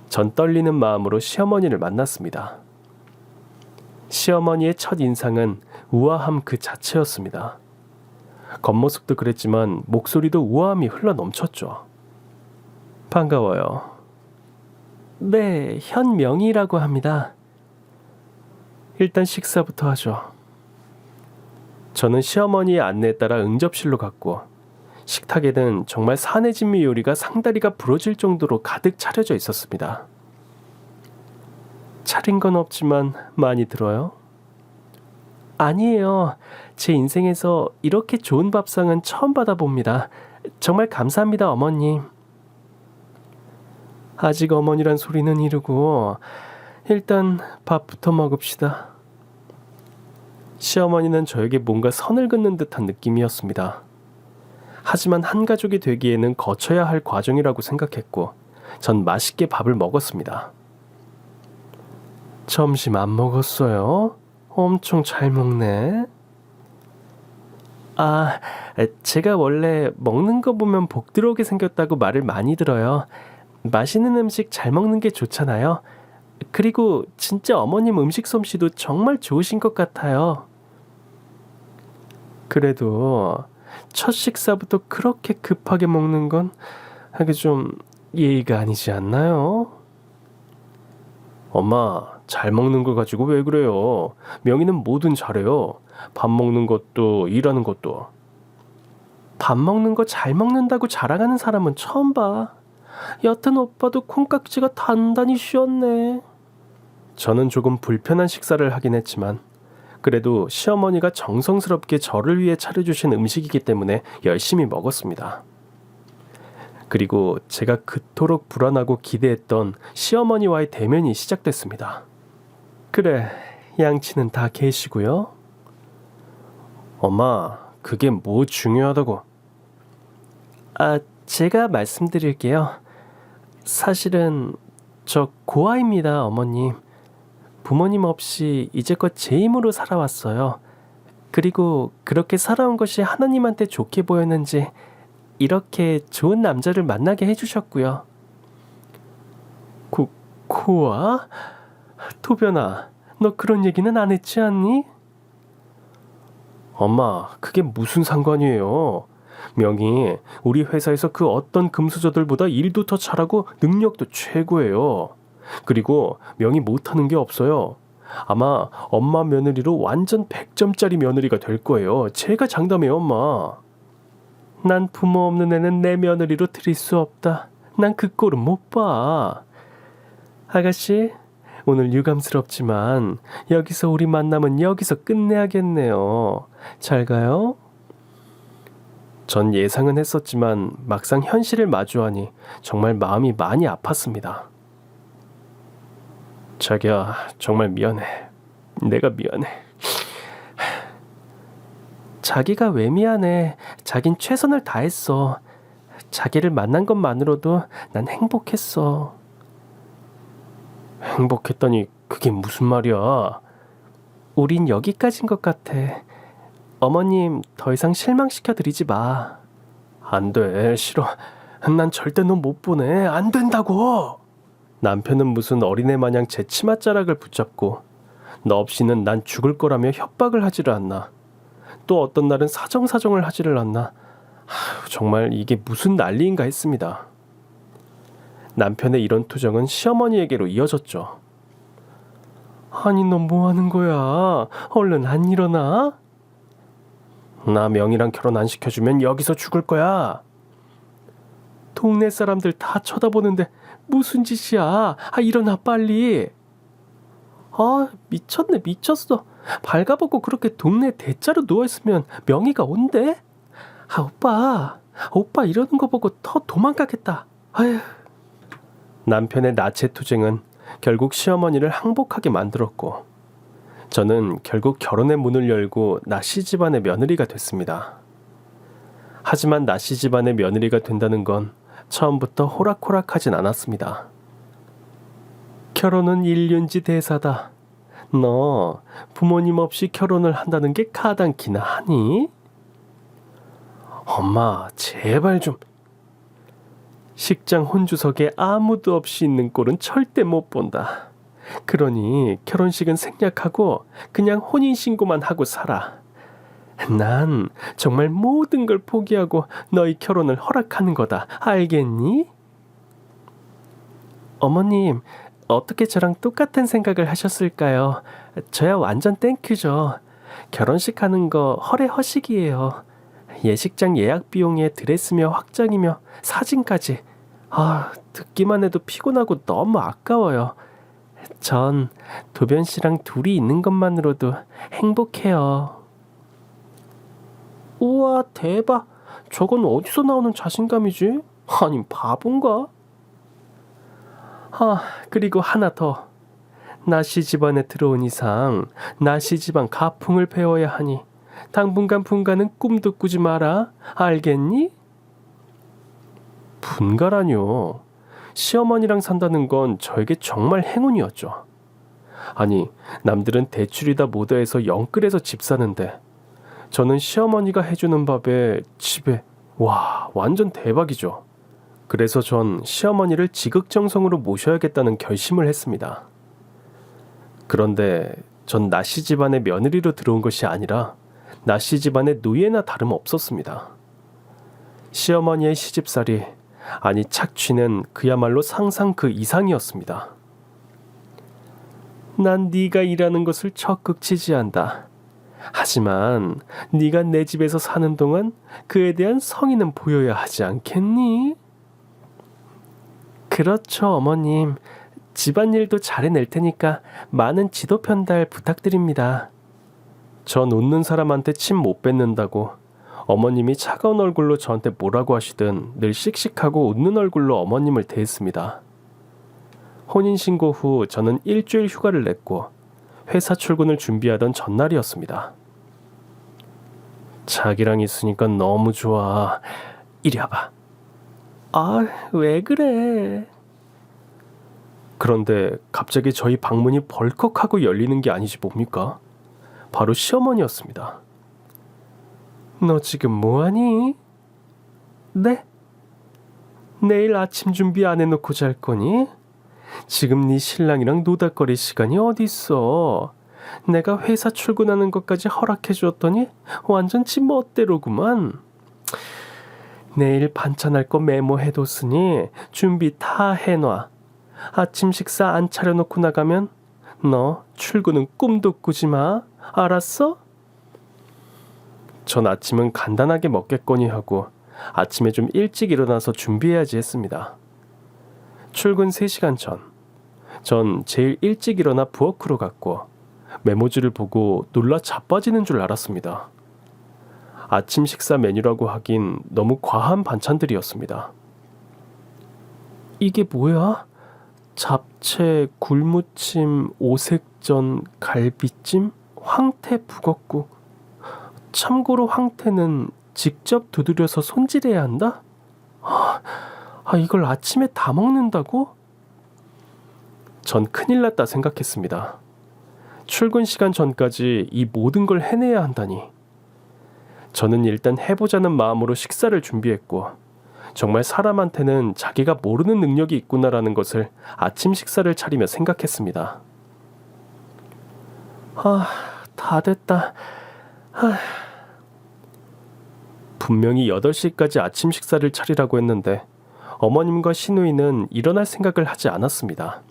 전 떨리는 마음으로 시어머니를 만났습니다. 시어머니의 첫 인상은 우아함 그 자체였습니다. 겉모습도 그랬지만 목소리도 우아함이 흘러넘쳤죠. 반가워요. 네, 현명이라고 합니다. 일단 식사부터 하죠. 저는 시어머니의 안내에 따라 응접실로 갔고 식탁에는 정말 사내진미 요리가 상다리가 부러질 정도로 가득 차려져 있었습니다. 차린 건 없지만 많이 들어요? 아니에요. 제 인생에서 이렇게 좋은 밥상은 처음 받아봅니다. 정말 감사합니다, 어머님. 아직 어머니란 소리는 이르고 일단 밥부터 먹읍시다. 시어머니는 저에게 뭔가 선을 긋는 듯한 느낌이었습니다. 하지만 한 가족이 되기에는 거쳐야 할 과정이라고 생각했고 전 맛있게 밥을 먹었습니다. 점심 안 먹었어요? 엄청 잘 먹네. 아, 제가 원래 먹는 거 보면 복 들어오게 생겼다고 말을 많이 들어요. 맛있는 음식 잘 먹는 게 좋잖아요. 그리고 진짜 어머님 음식 솜씨도 정말 좋으신 것 같아요. 그래도 첫 식사부터 그렇게 급하게 먹는 건 하기 좀 예의가 아니지 않나요? 엄마, 잘 먹는 걸 가지고 왜 그래요? 명희는 뭐든 잘해요. 밥 먹는 것도 일하는 것도. 밥 먹는 거 잘 먹는다고 자랑하는 사람은 처음 봐. 여튼 오빠도 콩깍지가 단단히 씌었네. 저는 조금 불편한 식사를 하긴 했지만 그래도 시어머니가 정성스럽게 저를 위해 차려주신 음식이기 때문에 열심히 먹었습니다. 그리고 제가 그토록 불안하고 기대했던 시어머니와의 대면이 시작됐습니다. 그래, 양치는 다 계시고요. 엄마, 그게 뭐 중요하다고? 제가 말씀드릴게요. 사실은 저 고아입니다, 어머님. 부모님 없이 이제껏 제 힘으로 살아왔어요. 그리고 그렇게 살아온 것이 하나님한테 좋게 보였는지 이렇게 좋은 남자를 만나게 해주셨고요. 고아? 도변아, 너 그런 얘기는 안 했지 않니? 엄마, 그게 무슨 상관이에요? 명희, 우리 회사에서 그 어떤 금수저들보다 일도 더 잘하고 능력도 최고예요. 그리고 명희 못하는 게 없어요. 아마 엄마 며느리로 완전 100점짜리 며느리가 될 거예요. 제가 장담해요, 엄마. 난 부모 없는 애는 내 며느리로 들일 수 없다. 난 그 꼴은 못 봐. 아가씨, 오늘 유감스럽지만 여기서 우리 만남은 여기서 끝내야겠네요. 잘 가요. 전 예상은 했었지만 막상 현실을 마주하니 정말 마음이 많이 아팠습니다. 자기야, 정말 미안해. 내가 미안해. 자기가 왜 미안해. 자긴 최선을 다했어. 자기를 만난 것만으로도 난 행복했어. 행복했다니 그게 무슨 말이야? 우린 여기까지인 것 같아. 어머님 더 이상 실망시켜드리지 마. 안 돼, 싫어. 난 절대 너 못 보내. 안 된다고. 남편은 무슨 어린애 마냥 제 치맛자락을 붙잡고 너 없이는 난 죽을 거라며 협박을 하지를 않나. 또 어떤 날은 사정사정을 하지를 않나. 정말 이게 무슨 난리인가 했습니다. 남편의 이런 투정은 시어머니에게로 이어졌죠. 아니, 너 뭐 하는 거야? 얼른 안 일어나? 나 명희랑 결혼 안 시켜주면 여기서 죽을 거야. 동네 사람들 다 쳐다보는데 무슨 짓이야? 일어나 빨리. 미쳤네, 미쳤어. 발가벗고 그렇게 동네 대자로 누워있으면 명희가 온대? 오빠 이러는 거 보고 더 도망가겠다. 아휴. 남편의 나체 투쟁은 결국 시어머니를 항복하게 만들었고 저는 결국 결혼의 문을 열고 나씨 집안의 며느리가 됐습니다. 하지만 나씨 집안의 며느리가 된다는 건 처음부터 호락호락하진 않았습니다. 결혼은 일륜지 대사다. 너 부모님 없이 결혼을 한다는 게 가당키나 하니? 엄마, 제발 좀. 식장 혼주석에 아무도 없이 있는 꼴은 절대 못 본다. 그러니 결혼식은 생략하고 그냥 혼인신고만 하고 살아. 난 정말 모든 걸 포기하고 너희 결혼을 허락하는 거다. 알겠니? 어머님, 어떻게 저랑 똑같은 생각을 하셨을까요? 저야 완전 땡큐죠. 결혼식 하는 거 허례허식이에요. 예식장 예약 비용에 드레스며 확장이며 사진까지. 듣기만 해도 피곤하고 너무 아까워요. 전 도변 씨랑 둘이 있는 것만으로도 행복해요. 우와, 대박. 저건 어디서 나오는 자신감이지? 아니, 바본가? 그리고 하나 더. 나씨 집안에 들어온 이상 나씨 집안 가풍을 배워야 하니 당분간 분가는 꿈도 꾸지 마라. 알겠니? 분가라뇨. 시어머니랑 산다는 건 저에게 정말 행운이었죠. 아니, 남들은 대출이다 뭐다해서 영끌에서 집 사는데 저는 시어머니가 해주는 밥에 집에 와, 완전 대박이죠. 그래서 전 시어머니를 지극정성으로 모셔야겠다는 결심을 했습니다. 그런데 전 나씨 집안의 며느리로 들어온 것이 아니라 나씨 집안의 노예나 다름없었습니다. 시어머니의 시집살이, 아니 착취는 그야말로 상상 그 이상이었습니다. 난 네가 일하는 것을 적극 지지한다. 하지만 네가 내 집에서 사는 동안 그에 대한 성의는 보여야 하지 않겠니? 그렇죠, 어머님. 집안일도 잘해낼 테니까 많은 지도 편달 부탁드립니다. 전 웃는 사람한테 침 못 뱉는다고 어머님이 차가운 얼굴로 저한테 뭐라고 하시든 늘 씩씩하고 웃는 얼굴로 어머님을 대했습니다. 혼인신고 후 저는 일주일 휴가를 냈고 회사 출근을 준비하던 전날이었습니다. 자기랑 있으니까 너무 좋아. 이리 와봐. 아, 왜 그래? 그런데 갑자기 저희 방문이 벌컥하고 열리는 게 아니지 뭡니까? 바로 시어머니였습니다. 너 지금 뭐하니? 네? 내일 아침 준비 안 해놓고 잘 거니? 지금 네 신랑이랑 노닥거릴 시간이 어딨어? 내가 회사 출근하는 것까지 허락해 주었더니 완전 지 멋대로구만. 내일 반찬할 거 메모해뒀으니 준비 다 해놔. 아침 식사 안 차려놓고 나가면 너 출근은 꿈도 꾸지 마. 알았어? 전 아침은 간단하게 먹겠거니 하고 아침에 좀 일찍 일어나서 준비해야지 했습니다. 출근 3시간 전 제일 일찍 일어나 부엌으로 갔고 메모지를 보고 놀라 자빠지는 줄 알았습니다. 아침 식사 메뉴라고 하긴 너무 과한 반찬들이었습니다. 이게 뭐야? 잡채, 굴무침, 오색전, 갈비찜, 황태 북엇국. 참고로 황태는 직접 두드려서 손질해야 한다? 이걸 아침에 다 먹는다고? 전 큰일 났다 생각했습니다. 출근 시간 전까지 이 모든 걸 해내야 한다니. 저는 일단 해보자는 마음으로 식사를 준비했고 정말 사람한테는 자기가 모르는 능력이 있구나라는 것을 아침 식사를 차리며 생각했습니다. 다 됐다. 분명히 8시까지 아침 식사를 차리라고 했는데 어머님과 시누이는 일어날 생각을 하지 않았습니다.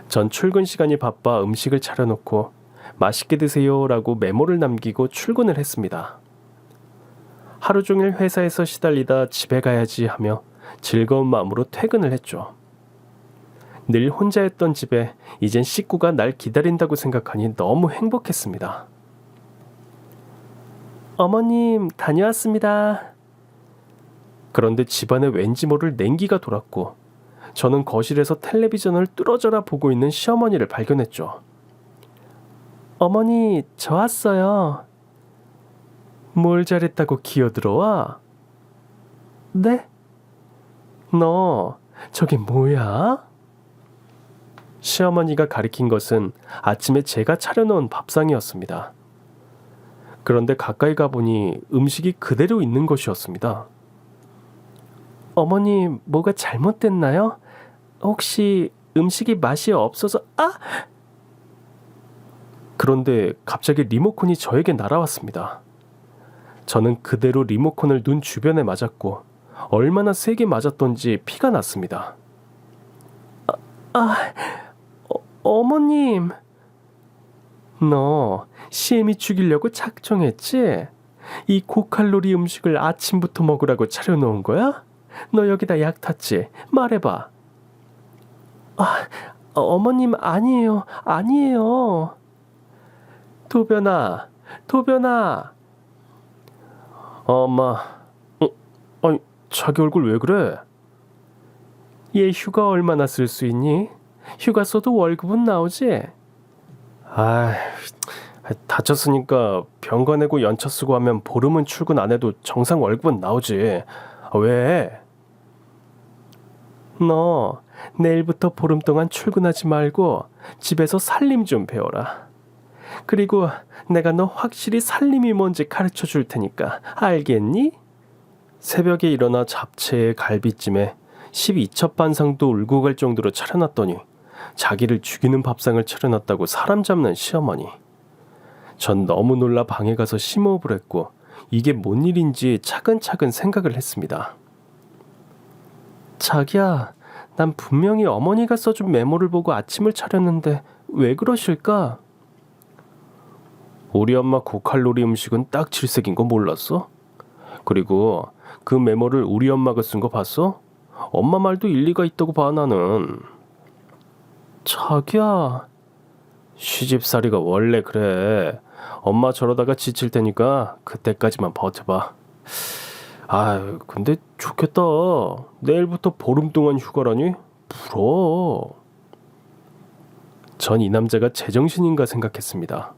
전 출근 시간이 바빠 음식을 차려놓고 맛있게 드세요라고 메모를 남기고 출근을 했습니다. 하루 종일 회사에서 시달리다 집에 가야지 하며 즐거운 마음으로 퇴근을 했죠. 늘 혼자였던 집에 이젠 식구가 날 기다린다고 생각하니 너무 행복했습니다. 어머님, 다녀왔습니다. 그런데 집안에 왠지 모를 냉기가 돌았고 저는 거실에서 텔레비전을 뚫어져라 보고 있는 시어머니를 발견했죠. 어머니, 저 왔어요. 뭘 잘했다고 기어들어와? 네? 너 저게 뭐야? 시어머니가 가리킨 것은 아침에 제가 차려놓은 밥상이었습니다. 그런데 가까이 가보니 음식이 그대로 있는 것이었습니다. 어머니, 뭐가 잘못됐나요? 혹시 음식이 맛이 없어서... 그런데 갑자기 리모컨이 저에게 날아왔습니다. 저는 그대로 리모컨을 눈 주변에 맞았고 얼마나 세게 맞았던지 피가 났습니다. 어머님, 너 시애미 죽이려고 작정했지? 이 고칼로리 음식을 아침부터 먹으라고 차려놓은 거야? 너 여기다 약 탔지? 말해봐. 어머님, 아니에요. 도변아. 엄마. 아니, 자기 얼굴 왜 그래? 얘 휴가 얼마나 쓸 수 있니? 휴가 써도 월급은 나오지? 다쳤으니까 병가 내고 연차 쓰고 하면 보름은 출근 안 해도 정상 월급은 나오지. 왜? 너 내일부터 보름 동안 출근하지 말고 집에서 살림 좀 배워라. 그리고 내가 너 확실히 살림이 뭔지 가르쳐 줄 테니까 알겠니? 새벽에 일어나 잡채에 갈비찜에 12첩 반상도 울고 갈 정도로 차려놨더니 자기를 죽이는 밥상을 차려놨다고 사람 잡는 시어머니. 전 너무 놀라 방에 가서 심호흡을 했고 이게 뭔 일인지 차근차근 생각을 했습니다. 자기야, 난 분명히 어머니가 써준 메모를 보고 아침을 차렸는데 왜 그러실까? 우리 엄마 고칼로리 음식은 딱 질색인 거 몰랐어? 그리고 그 메모를 우리 엄마가 쓴 거 봤어? 엄마 말도 일리가 있다고 봐 나는. 자기야, 시집살이가 원래 그래. 엄마 저러다가 지칠 테니까 그때까지만 버텨봐. 아, 근데 좋겠다. 내일부터 보름 동안 휴가라니? 부러워. 전 이 남자가 제정신인가 생각했습니다.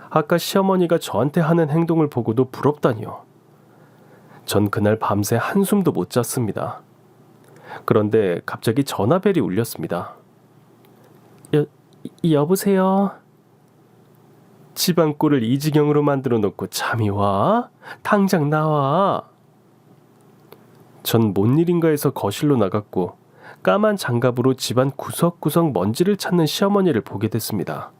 아까 시어머니가 저한테 하는 행동을 보고도 부럽다니요. 전 그날 밤새 한숨도 못 잤습니다. 그런데 갑자기 전화벨이 울렸습니다. 여보세요? 집안 꼴을 이 지경으로 만들어 놓고 잠이 와? 당장 나와. 전 뭔 일인가 해서 거실로 나갔고 까만 장갑으로 집안 구석구석 먼지를 찾는 시어머니를 보게 됐습니다.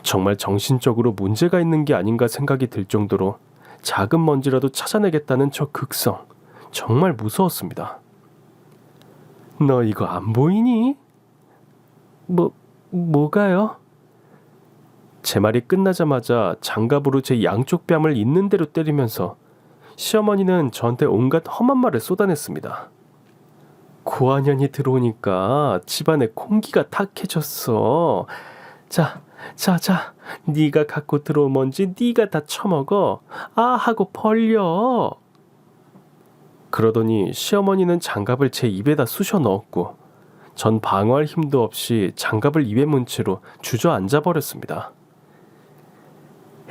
정말 정신적으로 문제가 있는 게 아닌가 생각이 들 정도로 작은 먼지라도 찾아내겠다는 저 극성, 정말 무서웠습니다. 너 이거 안 보이니? 뭐가요? 제 말이 끝나자마자 장갑으로 제 양쪽 뺨을 있는 대로 때리면서 시어머니는 저한테 온갖 험한 말을 쏟아냈습니다. 고한년이 들어오니까 집안에 공기가 탁해졌어. 자, 네가 갖고 들어온 먼지 네가 다 처먹어. 아 하고 벌려. 그러더니 시어머니는 장갑을 제 입에다 쑤셔 넣었고 전 방어할 힘도 없이 장갑을 입에 문 채로 주저앉아 버렸습니다.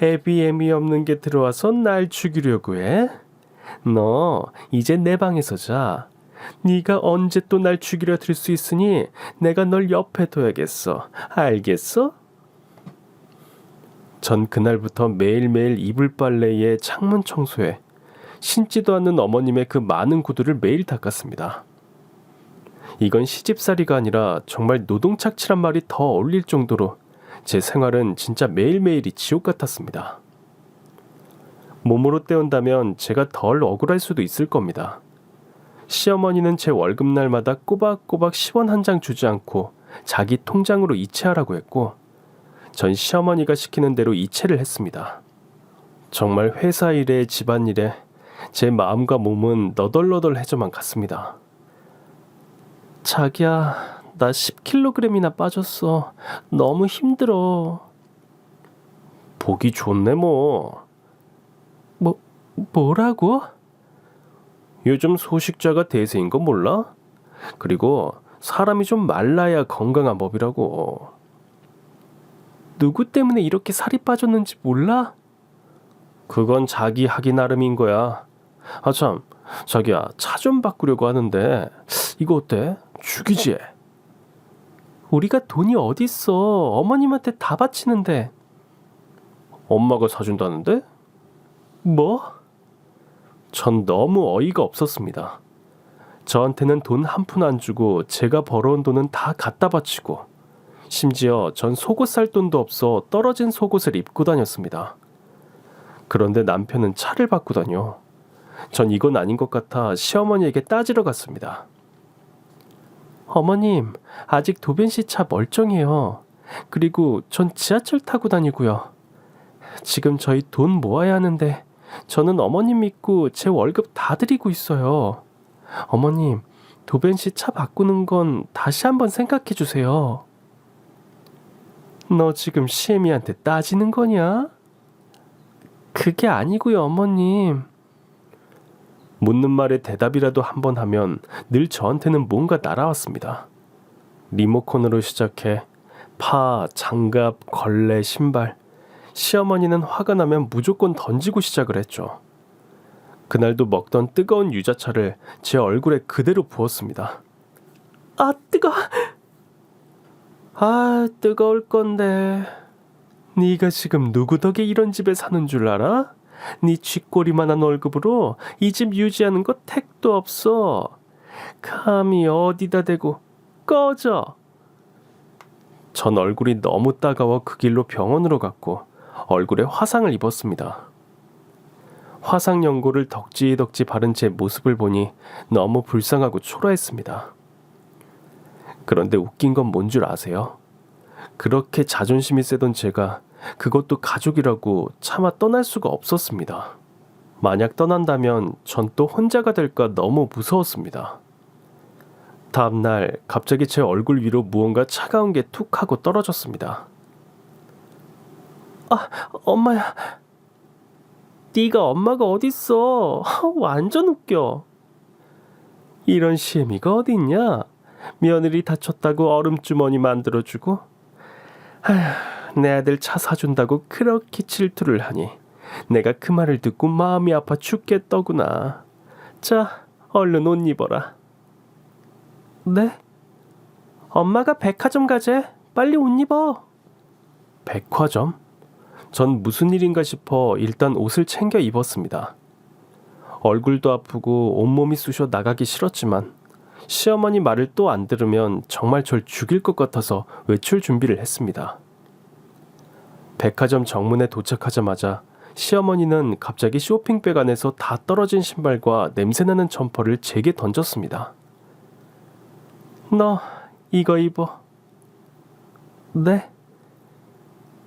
애비애미 없는 게 들어와서 날 죽이려고 해? 너 이제 내 방에서 자. 네가 언제 또 날 죽이려 들 수 있으니 내가 널 옆에 둬야겠어. 알겠어? 전 그날부터 매일매일 이불 빨래에 창문 청소에 신지도 않는 어머님의 그 많은 구두를 매일 닦았습니다. 이건 시집살이가 아니라 정말 노동착취란 말이 더 어울릴 정도로 제 생활은 진짜 매일매일이 지옥 같았습니다. 몸으로 때운다면 제가 덜 억울할 수도 있을 겁니다. 시어머니는 제 월급날마다 꼬박꼬박 10원 한 장 주지 않고 자기 통장으로 이체하라고 했고 전 시어머니가 시키는 대로 이체를 했습니다. 정말 회사 일에 집안일에 제 마음과 몸은 너덜너덜해져만 갔습니다. 자기야, 나 10kg이나 빠졌어. 너무 힘들어. 보기 좋네 뭐. 뭐라고? 요즘 소식자가 대세인 거 몰라? 그리고 사람이 좀 말라야 건강한 법이라고. 누구 때문에 이렇게 살이 빠졌는지 몰라? 그건 자기 하기 나름인 거야. 아 참, 자기야, 차 좀 바꾸려고 하는데 이거 어때? 죽이지? 우리가 돈이 어딨어. 어머님한테 다 바치는데. 엄마가 사준다는데? 뭐? 전 너무 어이가 없었습니다. 저한테는 돈 한 푼 안 주고 제가 벌어온 돈은 다 갖다 바치고 심지어 전 속옷 살 돈도 없어 떨어진 속옷을 입고 다녔습니다. 그런데 남편은 차를 바꾸다뇨. 전 이건 아닌 것 같아 시어머니에게 따지러 갔습니다. 어머님, 아직 도변씨 차 멀쩡해요. 그리고 전 지하철 타고 다니고요. 지금 저희 돈 모아야 하는데 저는 어머님 믿고 제 월급 다 드리고 있어요. 어머님, 도변씨 차 바꾸는 건 다시 한번 생각해 주세요. 너 지금 시애미한테 따지는 거냐? 그게 아니고요, 어머님. 묻는 말에 대답이라도 한번 하면 늘 저한테는 뭔가 날아왔습니다. 리모컨으로 시작해 파, 장갑, 걸레, 신발. 시어머니는 화가 나면 무조건 던지고 시작을 했죠. 그날도 먹던 뜨거운 유자차를 제 얼굴에 그대로 부었습니다. 아, 뜨거울 건데. 네가 지금 누구 덕에 이런 집에 사는 줄 알아? 네 쥐꼬리만한 월급으로 이 집 유지하는 거 택도 없어. 감히 어디다 대고 꺼져. 전 얼굴이 너무 따가워 그 길로 병원으로 갔고 얼굴에 화상을 입었습니다. 화상 연고를 덕지덕지 바른 제 모습을 보니 너무 불쌍하고 초라했습니다. 그런데 웃긴 건 뭔 줄 아세요? 그렇게 자존심이 세던 제가 그것도 가족이라고 차마 떠날 수가 없었습니다. 만약 떠난다면 전 또 혼자가 될까 너무 무서웠습니다. 다음날 갑자기 제 얼굴 위로 무언가 차가운 게 툭 하고 떨어졌습니다. 아, 엄마야. 네가 엄마가 어딨어. 완전 웃겨. 이런 시애미가 어딨냐? 며느리 다쳤다고 얼음주머니 만들어주고, 아휴, 내 아들 차 사준다고 그렇게 질투를 하니 내가 그 말을 듣고 마음이 아파 죽겠더구나. 자, 얼른 옷 입어라. 네? 엄마가 백화점 가재. 빨리 옷 입어. 백화점? 전 무슨 일인가 싶어 일단 옷을 챙겨 입었습니다. 얼굴도 아프고 온몸이 쑤셔 나가기 싫었지만 시어머니 말을 또 안 들으면 정말 절 죽일 것 같아서 외출 준비를 했습니다. 백화점 정문에 도착하자마자 시어머니는 갑자기 쇼핑백 안에서 다 떨어진 신발과 냄새나는 점퍼를 제게 던졌습니다. 너 이거 입어. 네?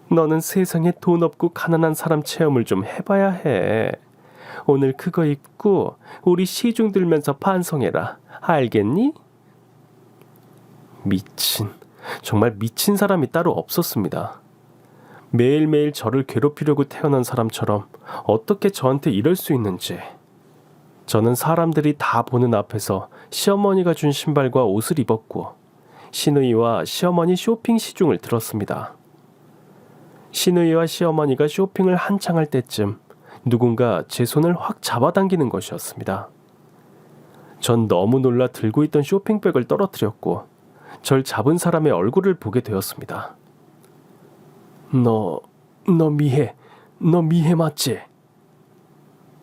너는 세상에 돈 없고 가난한 사람 체험을 좀 해봐야 해. 오늘 그거 입고 우리 시중 들면서 반성해라. 알겠니? 정말 미친 사람이 따로 없었습니다. 매일매일 저를 괴롭히려고 태어난 사람처럼 어떻게 저한테 이럴 수 있는지. 저는 사람들이 다 보는 앞에서 시어머니가 준 신발과 옷을 입었고 시누이와 시어머니 쇼핑 시중을 들었습니다. 시누이와 시어머니가 쇼핑을 한창 할 때쯤 누군가 제 손을 확 잡아당기는 것이었습니다. 전 너무 놀라 들고 있던 쇼핑백을 떨어뜨렸고 절 잡은 사람의 얼굴을 보게 되었습니다. 너 미혜 맞지?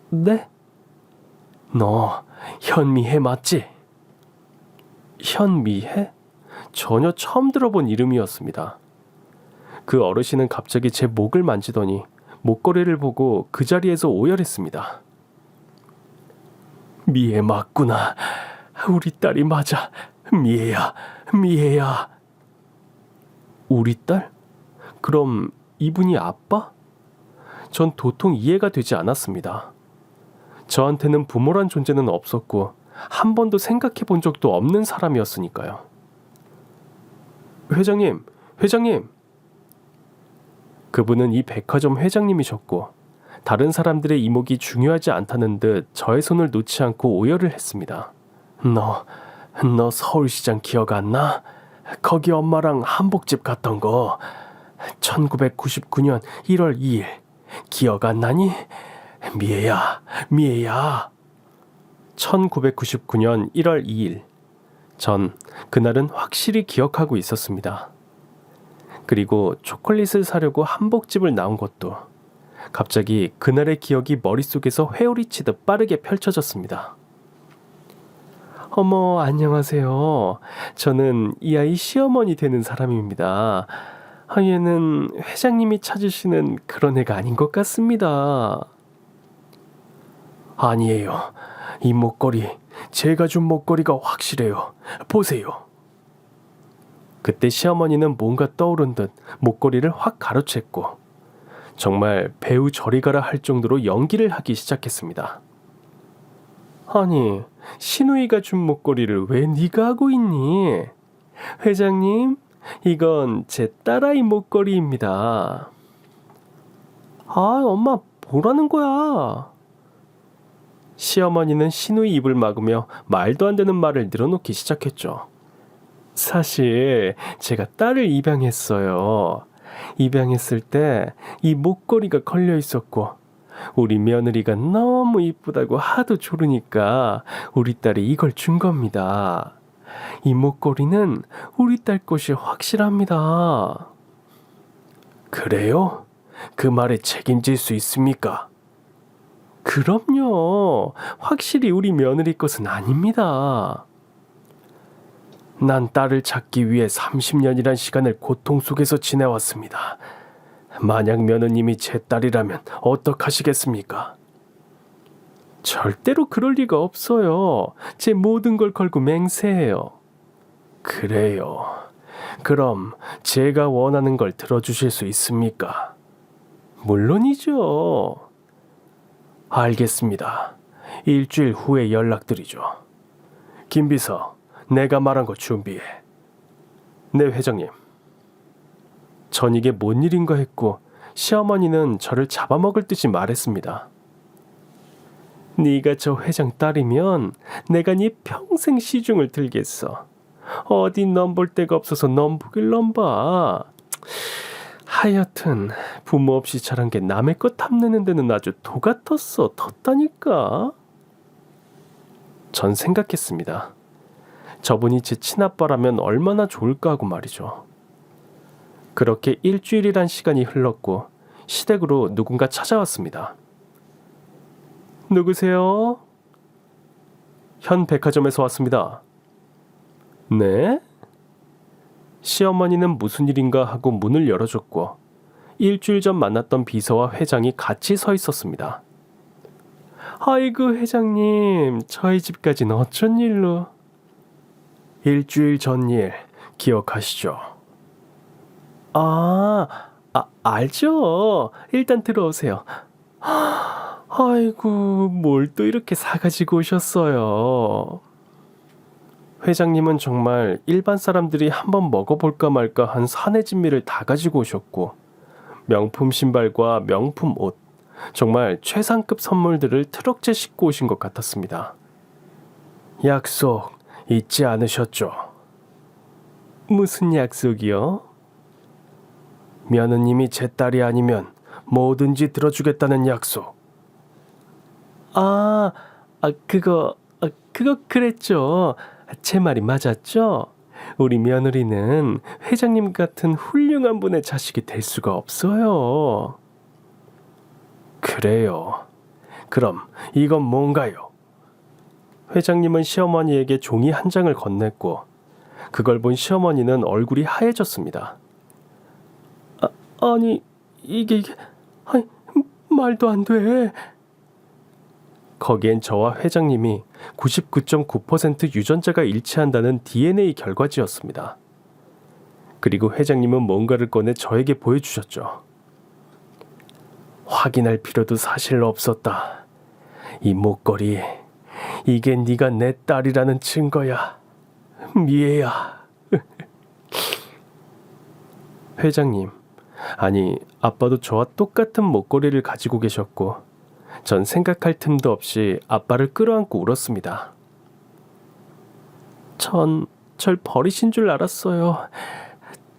네? 너 현미혜 맞지? 현미혜? 전혀 처음 들어본 이름이었습니다. 그 어르신은 갑자기 제 목을 만지더니 목걸이를 보고 그 자리에서 오열했습니다. 미혜 맞구나. 우리 딸이 맞아. 미혜야. 우리 딸? 그럼 이분이 아빠? 전 도통 이해가 되지 않았습니다. 저한테는 부모란 존재는 없었고 한 번도 생각해 본 적도 없는 사람이었으니까요. 회장님. 그분은 이 백화점 회장님이셨고 다른 사람들의 이목이 중요하지 않다는 듯 저의 손을 놓지 않고 오열을 했습니다. 너 서울시장 기억 안 나? 거기 엄마랑 한복집 갔던 거 1999년 1월 2일 기억 안 나니? 미애야 1999년 1월 2일 전 그날은 확실히 기억하고 있었습니다. 그리고 초콜릿을 사려고 한복집을 나온 것도 갑자기 그날의 기억이 머릿속에서 회오리치듯 빠르게 펼쳐졌습니다. 어머, 안녕하세요. 저는 이 아이 시어머니 되는 사람입니다. 얘는 회장님이 찾으시는 그런 애가 아닌 것 같습니다. 아니에요. 이 목걸이, 제가 준 목걸이가 확실해요. 보세요. 그때 시어머니는 뭔가 떠오른 듯 목걸이를 확 가로챘고 정말 배우 저리 가라 할 정도로 연기를 하기 시작했습니다. 아니, 시누이가 준 목걸이를 왜 네가 하고 있니? 회장님, 이건 제 딸아이 목걸이입니다. 아, 엄마, 뭐라는 거야? 시어머니는 시누이 입을 막으며 말도 안 되는 말을 늘어놓기 시작했죠. 사실 제가 딸을 입양했어요. 입양했을 때 이 목걸이가 걸려 있었고 우리 며느리가 너무 이쁘다고 하도 조르니까 우리 딸이 이걸 준 겁니다. 이 목걸이는 우리 딸 것이 확실합니다. 그래요? 그 말에 책임질 수 있습니까? 그럼요. 확실히 우리 며느리 것은 아닙니다. 난 딸을 찾기 위해 30년이란 시간을 고통 속에서 지내왔습니다. 만약 며느님이 제 딸이라면 어떡하시겠습니까? 절대로 그럴 리가 없어요. 제 모든 걸 걸고 맹세해요. 그래요. 그럼 제가 원하는 걸 들어주실 수 있습니까? 물론이죠. 알겠습니다. 일주일 후에 연락드리죠. 김비서, 내가 말한 거 준비해. 네, 회장님. 전 이게 뭔 일인가 했고 시어머니는 저를 잡아먹을 듯이 말했습니다. 네가 저 회장 딸이면 내가 네 평생 시중을 들겠어. 어디 넘볼 데가 없어서 넘보길 넘봐. 하여튼 부모 없이 자란 게 남의 것 탐내는 데는 아주 도 같았어. 텄다니까. 전 생각했습니다. 저분이 제 친아빠라면 얼마나 좋을까 하고 말이죠. 그렇게 일주일이란 시간이 흘렀고 시댁으로 누군가 찾아왔습니다. 누구세요? 현 백화점에서 왔습니다. 네? 시어머니는 무슨 일인가 하고 문을 열어줬고 일주일 전 만났던 비서와 회장이 같이 서 있었습니다. 아이고 회장님, 저희 집까지는 어쩐 일로? 일주일 전 일 기억하시죠? 알죠. 일단 들어오세요. 아이고, 뭘 또 이렇게 사가지고 오셨어요. 회장님은 정말 일반 사람들이 한번 먹어볼까 말까 한 산의 진미를 다 가지고 오셨고 명품 신발과 명품 옷, 정말 최상급 선물들을 트럭째 싣고 오신 것 같았습니다. 약속 잊지 않으셨죠? 무슨 약속이요? 며느님이 제 딸이 아니면 뭐든지 들어주겠다는 약속. 그거 그랬죠. 제 말이 맞았죠? 우리 며느리는 회장님 같은 훌륭한 분의 자식이 될 수가 없어요. 그래요. 그럼 이건 뭔가요? 회장님은 시어머니에게 종이 한 장을 건넸고 그걸 본 시어머니는 얼굴이 하얘졌습니다. 아니 이게 아니, 말도 안 돼. 거기엔 저와 회장님이 99.9% 유전자가 일치한다는 DNA 결과지였습니다. 그리고 회장님은 뭔가를 꺼내 저에게 보여주셨죠. 확인할 필요도 사실 없었다. 이 목걸이, 이게 네가 내 딸이라는 증거야. 미애야. 회장님, 아니 아빠도 저와 똑같은 목걸이를 가지고 계셨고 전 생각할 틈도 없이 아빠를 끌어안고 울었습니다. 절 버리신 줄 알았어요.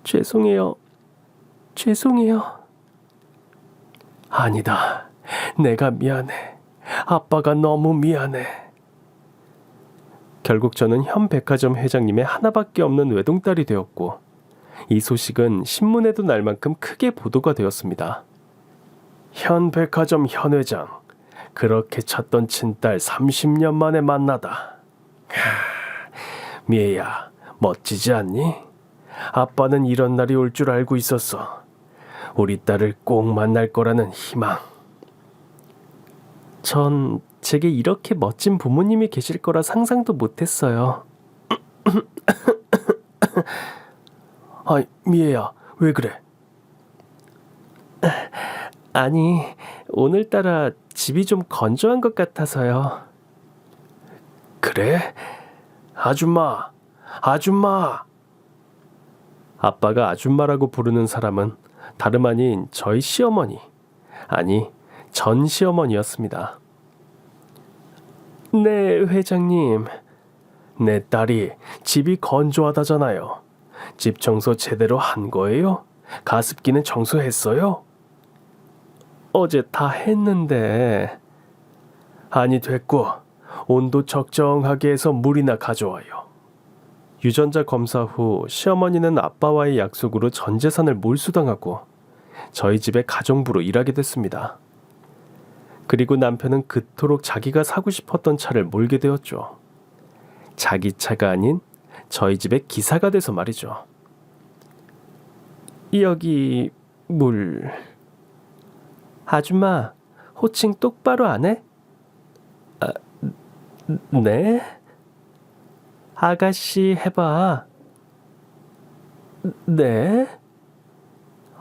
죄송해요. 아니다. 내가 미안해. 아빠가 너무 미안해. 결국 저는 현 백화점 회장님의 하나밖에 없는 외동딸이 되었고 이 소식은 신문에도 날 만큼 크게 보도가 되었습니다. 현 백화점 현 회장, 그렇게 찾던 친딸 30년 만에 만나다. 미애야, 멋지지 않니? 아빠는 이런 날이 올 줄 알고 있었어. 우리 딸을 꼭 만날 거라는 희망. 전 제게 이렇게 멋진 부모님이 계실 거라 상상도 못했어요. 미애야, 왜 그래? 아니, 오늘따라 집이 좀 건조한 것 같아서요. 그래? 아줌마! 아빠가 아줌마라고 부르는 사람은 다름 아닌 저희 시어머니, 아니 전 시어머니였습니다. 네, 회장님. 내 딸이 집이 건조하다잖아요. 집 청소 제대로 한 거예요? 가습기는 청소했어요? 어제 다 했는데. 아니 됐고, 온도 적정하게 해서 물이나 가져와요. 유전자 검사 후 시어머니는 아빠와의 약속으로 전 재산을 몰수당하고 저희 집에 가정부로 일하게 됐습니다. 그리고 남편은 그토록 자기가 사고 싶었던 차를 몰게 되었죠. 자기 차가 아닌 저희 집의 기사가 돼서 말이죠. 여기 물. 아줌마, 호칭 똑바로 안 해? 네? 아가씨 해봐. 네?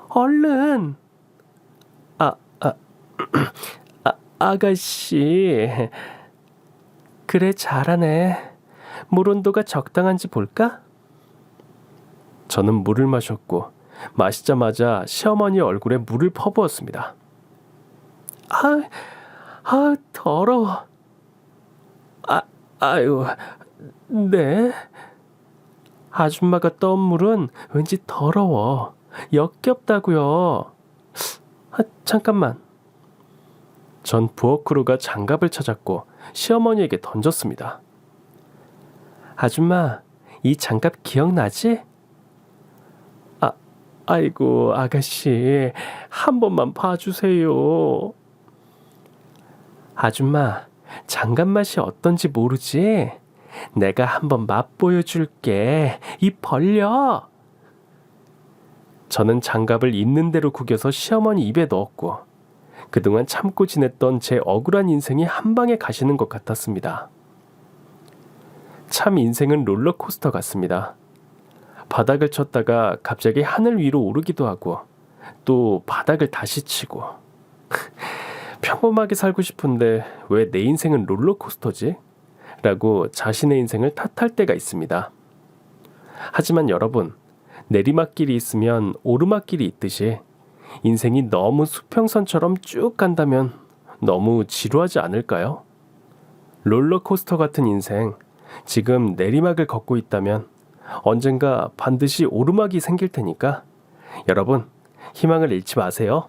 얼른. 아가씨. 그래, 잘하네. 물 온도가 적당한지 볼까? 저는 물을 마셨고 마시자마자 시어머니 얼굴에 물을 퍼부었습니다. 더러워. 아유, 네. 아줌마가 떠온 물은 왠지 더러워. 역겹다고요. 잠깐만. 전 부엌으로 가 장갑을 찾았고 시어머니에게 던졌습니다. 아줌마, 이 장갑 기억나지? 아이고, 아가씨, 한 번만 봐주세요. 아줌마, 장갑 맛이 어떤지 모르지? 내가 한번 맛보여줄게. 입 벌려. 저는 장갑을 있는 대로 구겨서 시어머니 입에 넣었고 그동안 참고 지냈던 제 억울한 인생이 한 방에 가시는 것 같았습니다. 참 인생은 롤러코스터 같습니다. 바닥을 쳤다가 갑자기 하늘 위로 오르기도 하고 또 바닥을 다시 치고 평범하게 살고 싶은데 왜 내 인생은 롤러코스터지? 라고 자신의 인생을 탓할 때가 있습니다. 하지만 여러분, 내리막길이 있으면 오르막길이 있듯이 인생이 너무 수평선처럼 쭉 간다면 너무 지루하지 않을까요? 롤러코스터 같은 인생, 지금 내리막을 걷고 있다면 언젠가 반드시 오르막이 생길 테니까 여러분, 희망을 잃지 마세요.